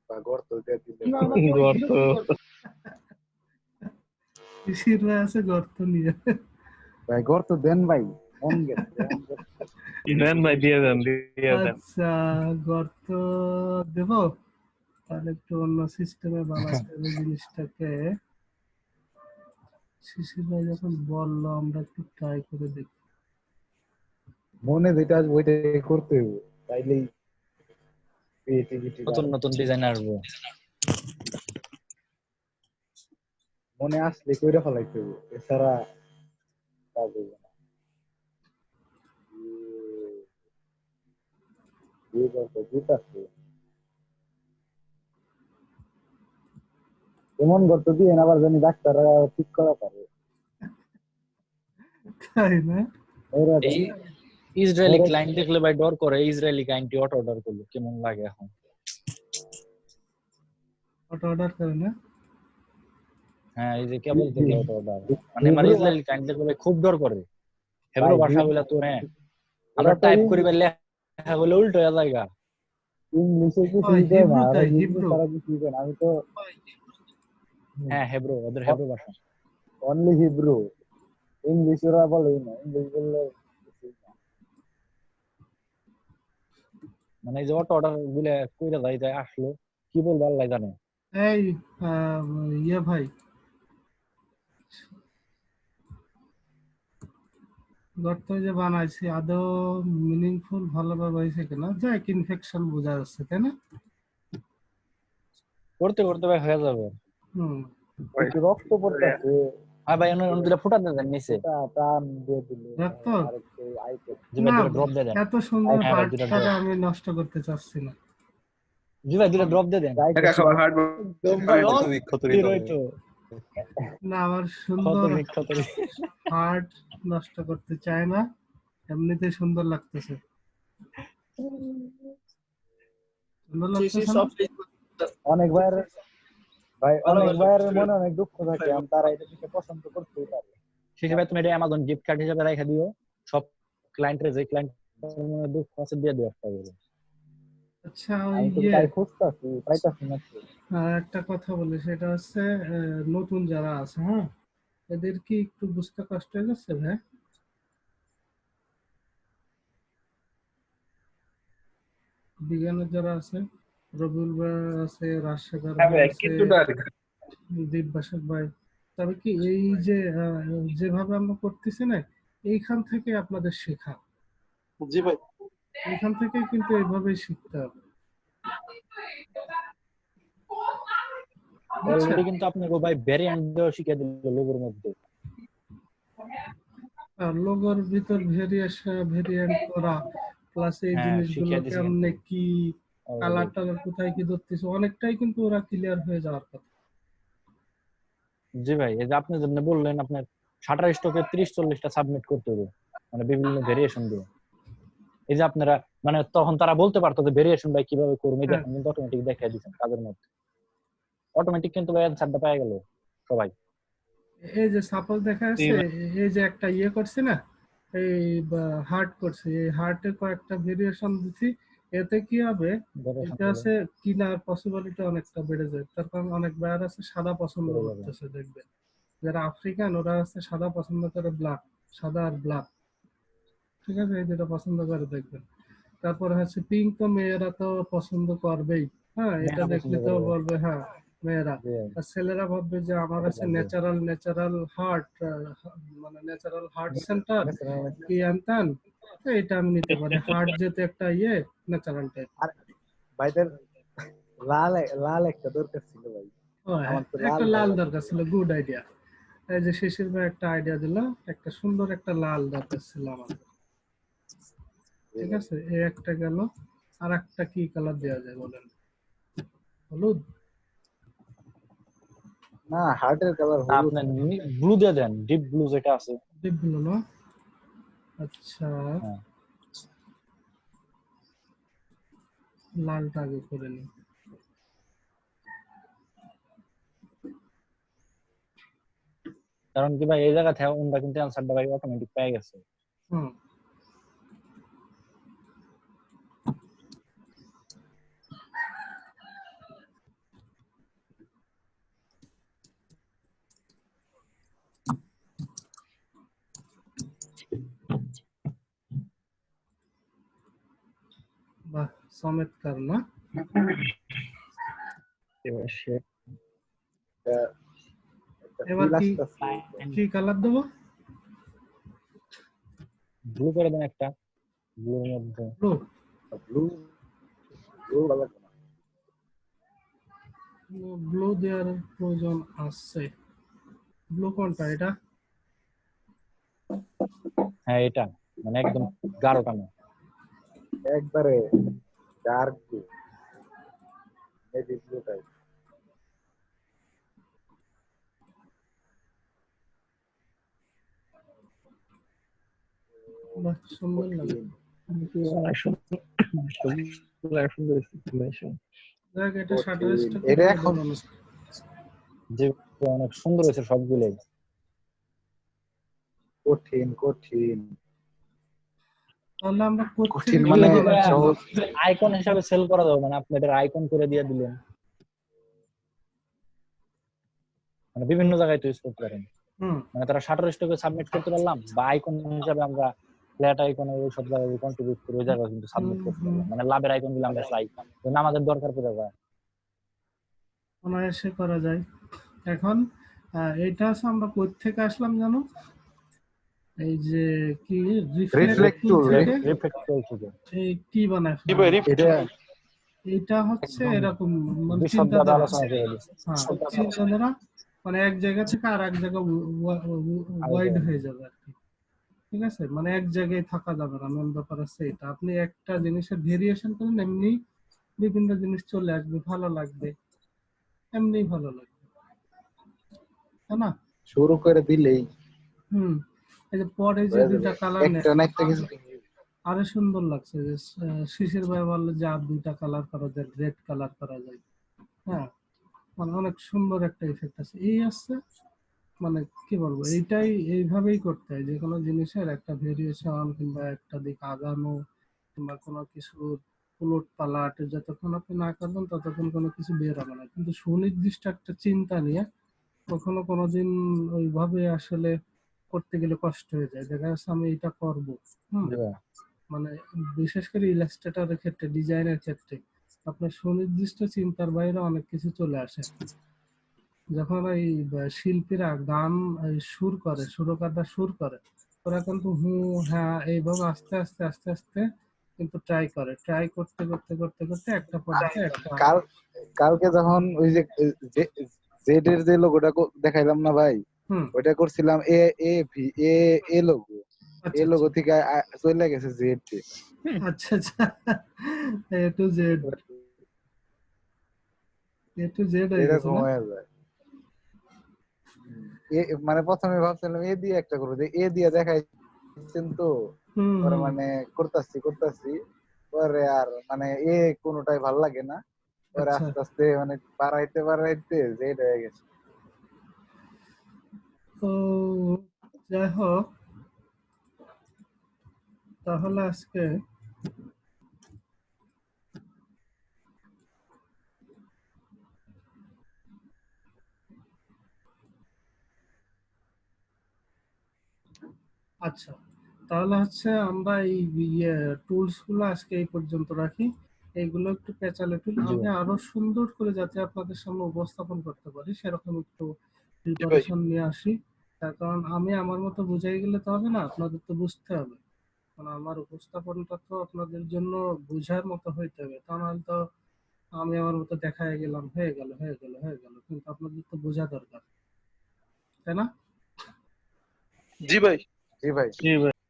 বা গর্ত দিয়ে দিলে গর্ত শিশির ভাই আছে গর্ত নিয়ে। ভাই গর্ত দেন ভাই, মন গেছে মন গেছে। দেন ভাই, দিয়ে দেন দিয়ে দেন। আচ্ছা গর্ত দেব, তাহলে একটু অন্য সিস্টেমে বানাতে হবে জিনিসটাকে। শিশির ভাই যখন বললো আমরা একটু ট্রাই করে দেখি। মনে যেটা আসবে ওইটাই করতে হবে, তাইলেই ক্রিয়েটিভিটি নতুন বাড়বে। নতুন ডিজাইন আসবে। মনে আসলে কইরা ফেলাইতে হবে, এছাড়া কাজ হবে না। এই গল্প বুঝতেছি, এমন গল্প দিয়ে আবার জানি ডাক্তাররা ঠিক করা পারে। তাই না? ওরা এই ইসরায়েলি ক্লায়েন্ট দেখলে ভাই ডর করে, ইসরায়েলি ক্লায়েন্টই অটো অর্ডার করলো, কেমন লাগে এখন। অটো অর্ডার করে না? হ্যাঁ, এই যে কেবল থেকে অটো অর্ডার, মানে আমার ইসরায়েলি ক্লায়েন্ট দেখলে ভাই খুব ডর করে। হেব্রো ভাষা গুলা তো হ্যাঁ, আমরা টাইপ করি বা লেখা গুলো উল্টো হয়ে যায়। ইংলিশে কি শিখবে না, ওরা ইংলিশ ছাড়া কি শিখবে না? আমি তো হ্যাঁ হেব্রো, ওদের হেব্রো ভাষা। অনলি হিব্রু, ইংলিশ ওরা বলেই না, ইংলিশ বললে মানে এই যে অটো অর্ডার গুলো কইরা যায় আসলো, কি বলবো আল্লাহ জানে। এই ইয়ে ভাই, গর্ত যে বানাইছি আদৌ মিনিংফুল ভালোভাবে হয়েছে কিনা, যাক ইনফেকশন বোঝা যাচ্ছে তাই না? করতে করতে ভাই হয়ে যাবে। একটু রক্ত পড়তেছে। হ্যাঁ ভাই, অন্য ফুটা দেন নিচে, টান দিয়ে দিলে রক্ত আরেকটু আইতে না, ড্রপ দিয়ে দেন। এত সুন্দর হ্যাঁ ভাই, দুইটা হার্টটা ড্রপ। আমি নষ্ট করতে চাচ্ছি না। জি ভাই, দুইটা ড্রপ দিয়ে দেন। একা খাওয়া হার্ট না, আমার সুন্দর হার্ট নষ্ট করতে চায় না, এমনিতে সুন্দর লাগতেছে। সুন্দর লাগতেছে না? অনেক ভাইয়ের ভাই, অনেক ভাইয়ের মনে অনেক দুঃখ থাকে, তারা এটা থেকে পছন্দ করতেই পারে। সেই হিসেবে তুমি এটা অ্যামাজন গিফট কার্ড হিসেবে রেখে দিও, সব ক্লায়েন্টের যে ক্লায়েন্ট মনে দুঃখ আছে দিয়ে দিও একটা করে। আচ্ছা আমি তো তাই খুঁজতাছি, পাইতাছি না। একটা কথা বলি, সেটা হচ্ছে নতুন যারা আছে, হ্যাঁ, এদের কি একটু বুঝতে কষ্ট হয়ে যাচ্ছে ভাই? বিজ্ঞানের যারা আছে, রবিউল ভাই আছে, রাজশেখর ভাই আছে, দীপবাসক ভাই, তবে কি এই যে যেভাবে আমরা করতেছি না, এইখান থেকে আপনাদের শেখা। জি ভাই, এইখান থেকে কিন্তু এইভাবেই শিখতে হবে। অলরেডি কিন্তু আপনাকে ভাই ভ্যারিয়েন্ট দেওয়া শিখিয়ে দিল লোগোর মধ্যে। লোগোর ভিতর ভেরিয়েন্ট করা, প্লাস এই জিনিসগুলো কেমনে কি কালার টালার কোথায় কি ধরতেছে, অনেকটাই কিন্তু ওরা ক্লিয়ার হয়ে যাওয়ার কথা। জি ভাই, এই যে আপনি যেমন বললেন আপনার শাটার স্টকে 30-40টা সাবমিট করতে হবে, মানে বিভিন্ন ভেরিয়েশন দিয়ে। এই যে আপনারা মানে তখন তারা বলতে পারতো যে ভেরিয়েশন ভাই কিভাবে করবে, দেখেন কিন্তু অটোমেটিক দেখাই দিচ্ছেন কাজের মধ্যে, অটোমেটিক কিন্তু ভাই অ্যানসারটা পেয়ে গেল সবাই। এই যে সাপোজ দেখা যাচ্ছে, এই যে একটা ইয়ে করছে না, এই হার্ট করছে, এই হার্টে কয়েকটা ভেরিয়েশন দিচ্ছি, এতে কি হবে, এটা আছে কিনার পসিবিলিটি অনেকটা বেড়ে যায়। তার কারণ অনেক বায়ার আছে সাদা পছন্দ করতেছে, দেখবে যারা আফ্রিকান ওরা আছে সাদা পছন্দ করে, ব্ল্যাক, সাদা আর ব্ল্যাক, ঠিক আছে, এই দুটো পছন্দ করে দেখবেন। তারপরে হচ্ছে পিঙ্ক, তো মেয়েরা তো পছন্দ করবেই, হ্যাঁ, এটা দেখলে তো বলবে হ্যাঁ মেয়েরা। আর ছেলেরা ভাববে যে আমার আছে ন্যাচারাল হার্ট, মানে ন্যাচারাল হার্ট সেন্টার কি আনতাম, এটা আমি নিতে পারি, হার্ট যেতে একটা ইয়ে ন্যাচারাল টাইপ। আর ভাইদের লাল লাল একটা দরকার ছিল ভাই, একটা লাল দরকার ছিল, গুড আইডিয়া। এই যে শিশির ভাই একটা আইডিয়া দিল, একটা সুন্দর একটা লাল দরকার ছিল আমাদের, ঠিক আছে, এই একটা গেল। আর একটা কি কালার দেওয়া যায় বলেন? হলুদ না, হার্টের কালার হলুদ, আপনি ব্লু দিয়ে দেন, ডিপ ব্লু যেটা আছে, ডিপ ব্লু না? আচ্ছা লালটা আগে করে নি। কারণ কি ভাই এই জায়গা থেকে ওনরা কিন্তু অ্যানসারটা ভাই অটোমেটিক পেয়ে গেছে। হুম বাহ চমৎকার না? এবার কি কালার দেবো? ব্লু করে দেন একটা, ব্লুর মধ্যে ব্লু ব্লু দেওয়ার প্রয়োজন আছে। ব্লু কোনটা এটা? হ্যাঁ এটা মানে একদম গাঢ়টা না, একবারে dark blue, navy blue type. বাহ সুন্দর লাগে। দেখ এটা শাটার স্টক এটা এখন যে অনেক সুন্দর হয়েছে সবগুলোই। কঠিন কঠিন তাহলে আমরা কঠিন মানে সহজ আইকন হিসাবে সেল করা যাবে, মানে আপনি এটার আইকন করে দিয়ে দিলেন, মানে বিভিন্ন জায়গায় তো ইউজ করতে পারেন। মানে তারা শাটার স্টকে সাবমিট করতে পারলাম, বা আইকন হিসাবে আমরা ফ্ল্যাট আইকনে ওই সব জায়গায় কন্ট্রিবিউট করে ওই জায়গায় কিন্তু সাবমিট করতে পারলাম। মানে লাভের আইকন গুলো আমরা চাই, আমাদের দরকার পড়ে যায়, অনায়াসে করা যায়। এখন এইটা আছে আমরা কই থেকে আসলাম জানো? এই যে কি রিফ্লেক্ট টুল থেকে এই কি বানায় এটা হচ্ছে এরকম মানে চিন্তাধারা চিন্তাধারা মানে এক জায়গা থেকে আর এক জায়গা ওয়াইড হয়ে যাবে আর কি। ঠিক আছে, মানে এক জায়গায় থাকা যাবে না, মেন ব্যাপার আছে এটা। আপনি একটা জিনিসের ভেরিয়েশন করেন এমনি বিভিন্ন জিনিস চলে আসবে, ভালো লাগবে, এমনি ভালো লাগবে, তাই না? শুরু করে দিলেই এই যে পরে যে দুইটা কালার আরো সুন্দর লাগছে, যে শিশির ভাই বললো যে আর দুইটা কালার করা যায়, রেড কালার করা যায়। হ্যাঁ মানে অনেক সুন্দর একটা ইফেক্ট আছে। এই আছে মানে কি বলবো, এইটাই এইভাবেই করতে হয় যে কোনো জিনিসের একটা ভেরিয়েশন কিংবা একটা দিক আগানো কিংবা কোনো কিছু উলট পালাট যতক্ষণ আপনি না করবেন ততক্ষণ কোনো কিছু বের হবে না। কিন্তু সুনির্দিষ্ট একটা চিন্তা নিয়ে কখনো কোনোদিন ওইভাবে আসলে করতে গেলে কষ্ট হয়ে যায়। দেখা যাচ্ছে আমি এটা করবো, মানে বিশেষ করে ইলাস্ট্রেটরের ক্ষেত্রে, ডিজাইনের ক্ষেত্রে আপনার সুনির্দিষ্ট চিন্তার বাইরে অনেক কিছু চলে আসে। যখন এই শিল্পীরা গান সুর করে, সুরকাররা সুর করে, ওরা কিন্তু হু হ্যাঁ এইভাবে আস্তে আস্তে আস্তে আস্তে কিন্তু ট্রাই করে, ট্রাই করতে করতে করতে করতে একটা পর্যায়ে একটা কালকে যখন ওই যে জেড এর যে লোগোটা দেখাইলাম না ভাই, ওইটা করছিলাম A A V A A logo, A logo থেকে চলে গেছে জেড তে। আচ্ছা আচ্ছা, A to Z, A to Z হয়ে গেছে না? মানে প্রথমে ভাবছিলাম এ দিয়ে একটা করবো, এ দিয়ে দেখাইছেন তো পরে মানে করতেছি পরে আর মানে এ কোনোটাই ভাল লাগে না, পরে আস্তে আস্তে মানে বাড়াইতে জেড হয়ে গেছে। তো যাই হোক, তাহলে আজকে আচ্ছা তাহলে হচ্ছে আমরা এই টুলস গুলো আজকে এই পর্যন্ত রাখি। এইগুলো একটু পেঁচালে টুল আমি আরো সুন্দর করে যাতে আপনাদের সামনে উপস্থাপন করতে পারি সেরকম একটু প্রিপারেশন নিয়ে আসি। তার কারণ আমি আমার মতো বুঝাই গেলে তো হবে না, আপনাদের তো বুঝতে হবে। মানে আমার উপস্থাপনটা তো আপনাদের জন্য বোঝার মতো হইতে হবে, তা নাহলে তো আমি আমার মতো দেখায় গেলাম, হয়ে গেল কিন্তু আপনাদের তো বোঝা দরকার, তাই না? জি ভাই।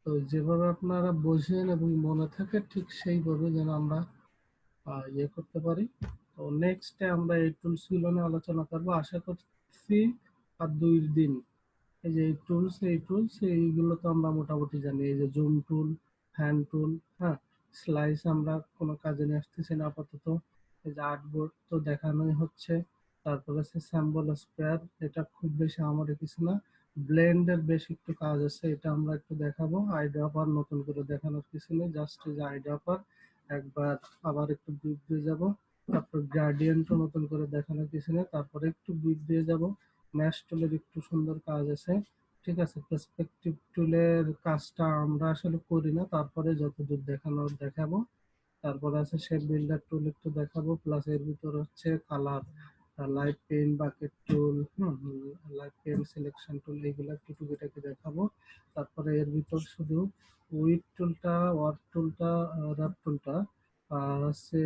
তো যেভাবে আপনারা বোঝেন এবং মনে থাকে ঠিক সেইভাবে যেন আমরা ইয়ে করতে পারি। তো নেক্সটে আমরা এই টুলস গুলো নিয়ে আলোচনা করবো আশা করছি। আর 2 দিন এই যে এই টুলস এইগুলো তো আমরা মোটামুটি জানি। এই যে জুম টুল, হ্যান্ড টুল, হ্যাঁ স্লাইস আমরা কোনো কাজে নিয়ে আসতেছি না আপাতত। এই যে আর্টবোর্ড তো দেখানোই হচ্ছে, তারপরে আছে স্যাম্বল স্পেয়ার, এটা খুব বেশি আমাদের কিছু না। ব্লেন্ডের বেশ একটু কাজ আছে, এটা আমরা একটু দেখাবো। আইড্রপার নতুন করে দেখানোর কিছু নেই, জাস্ট এই যে আইড্রপার একবার আবার একটু বিট দিয়ে যাব। তারপর গ্রেডিয়েন্টও নতুন করে দেখানোর কিছু নেই, তারপরে একটু বিট দিয়ে যাব। ম্যাশ টুলের একটু সুন্দর কাজ আছে, ঠিক আছে। পার্সপেক্টিভ টুলের কাজটা আমরা আসলে করি না, তারপরে যতদূর দেখানোর দেখাবো। তারপরে আছে শেপ বিল্ডার টুল একটু দেখাবো, প্লাস এর ভিতর হচ্ছে colour, light pen, bucket tool, light pen, selection tool, এইগুলো একটু টুকিটাকি দেখাবো। তারপরে এর ভিতর শুধু উইড টুলটা, ওয়ার্ক টুলটা, র্যাপ টুলটা, আর হচ্ছে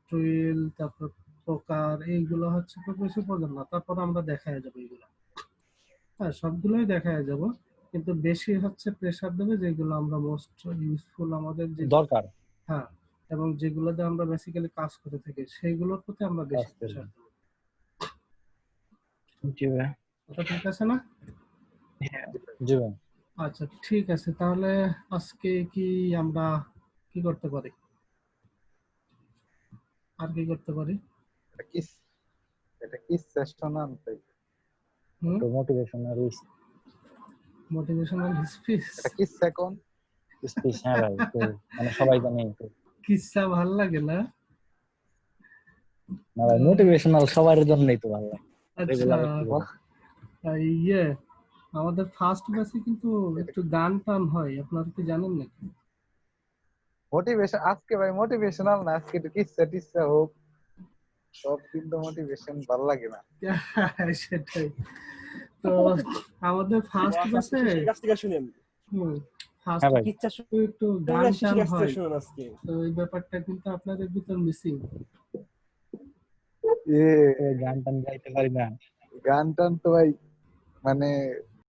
টুইল, তারপর প্রকার, এইগুলো হচ্ছে খুব বেশি প্রয়োজন না। তারপর আমরা দেখায় যাবো এইগুলো, হ্যাঁ সবগুলোই দেখায় যাব, কিন্তু বেশি হচ্ছে প্রেসার দেবে যেগুলো আমরা মোস্ট ইউজফুল আমাদের যে দরকার। হ্যাঁ, এবং যেগুলোতে আমরা বেসিক্যালি কাজ করে থাকি সেইগুলোর প্রতি আমরা বেশি প্রেসার দেব। জি ভাই। এটা ঠিক আছে না? জি ভাই। আচ্ছা ঠিক আছে, তাহলে আজকে কি আমরা কি করতে পারি, আর কি করতে পারি? এটা কি সেশন আনতে তো মোটিভেশনাল স্পিচ, এটা কি সেকন্ড স্পিচ। হ্যাঁ ভাই, তো মানে সবাই জানে তো। কিচ্ছা ভাল লাগে না? না ভাই, মোটিভেশনাল সবার জন্যই তো ভালো লাগে। আচ্ছা ইয়ে, আমাদের ফার্স্ট ব্যাচে কিন্তু একটু গান টান হয়, আপনারা কি জানেন নাকি? মোটিভেশন আজকে ভাই মোটিভেশনাল না, আজকে একটু কিচ্ছা টিচ্ছা হোক, সব কিন্তু মোটিভেশন ভালো লাগে না। সেটাই তো আমাদের ফার্স্ট ব্যাচে একটু গান টান হয়, তো এই ব্যাপারটা কিন্তু আপনাদের ভিতর মিসিং। গান টান গাইতে পারি না। গান টান তো ভাই মানে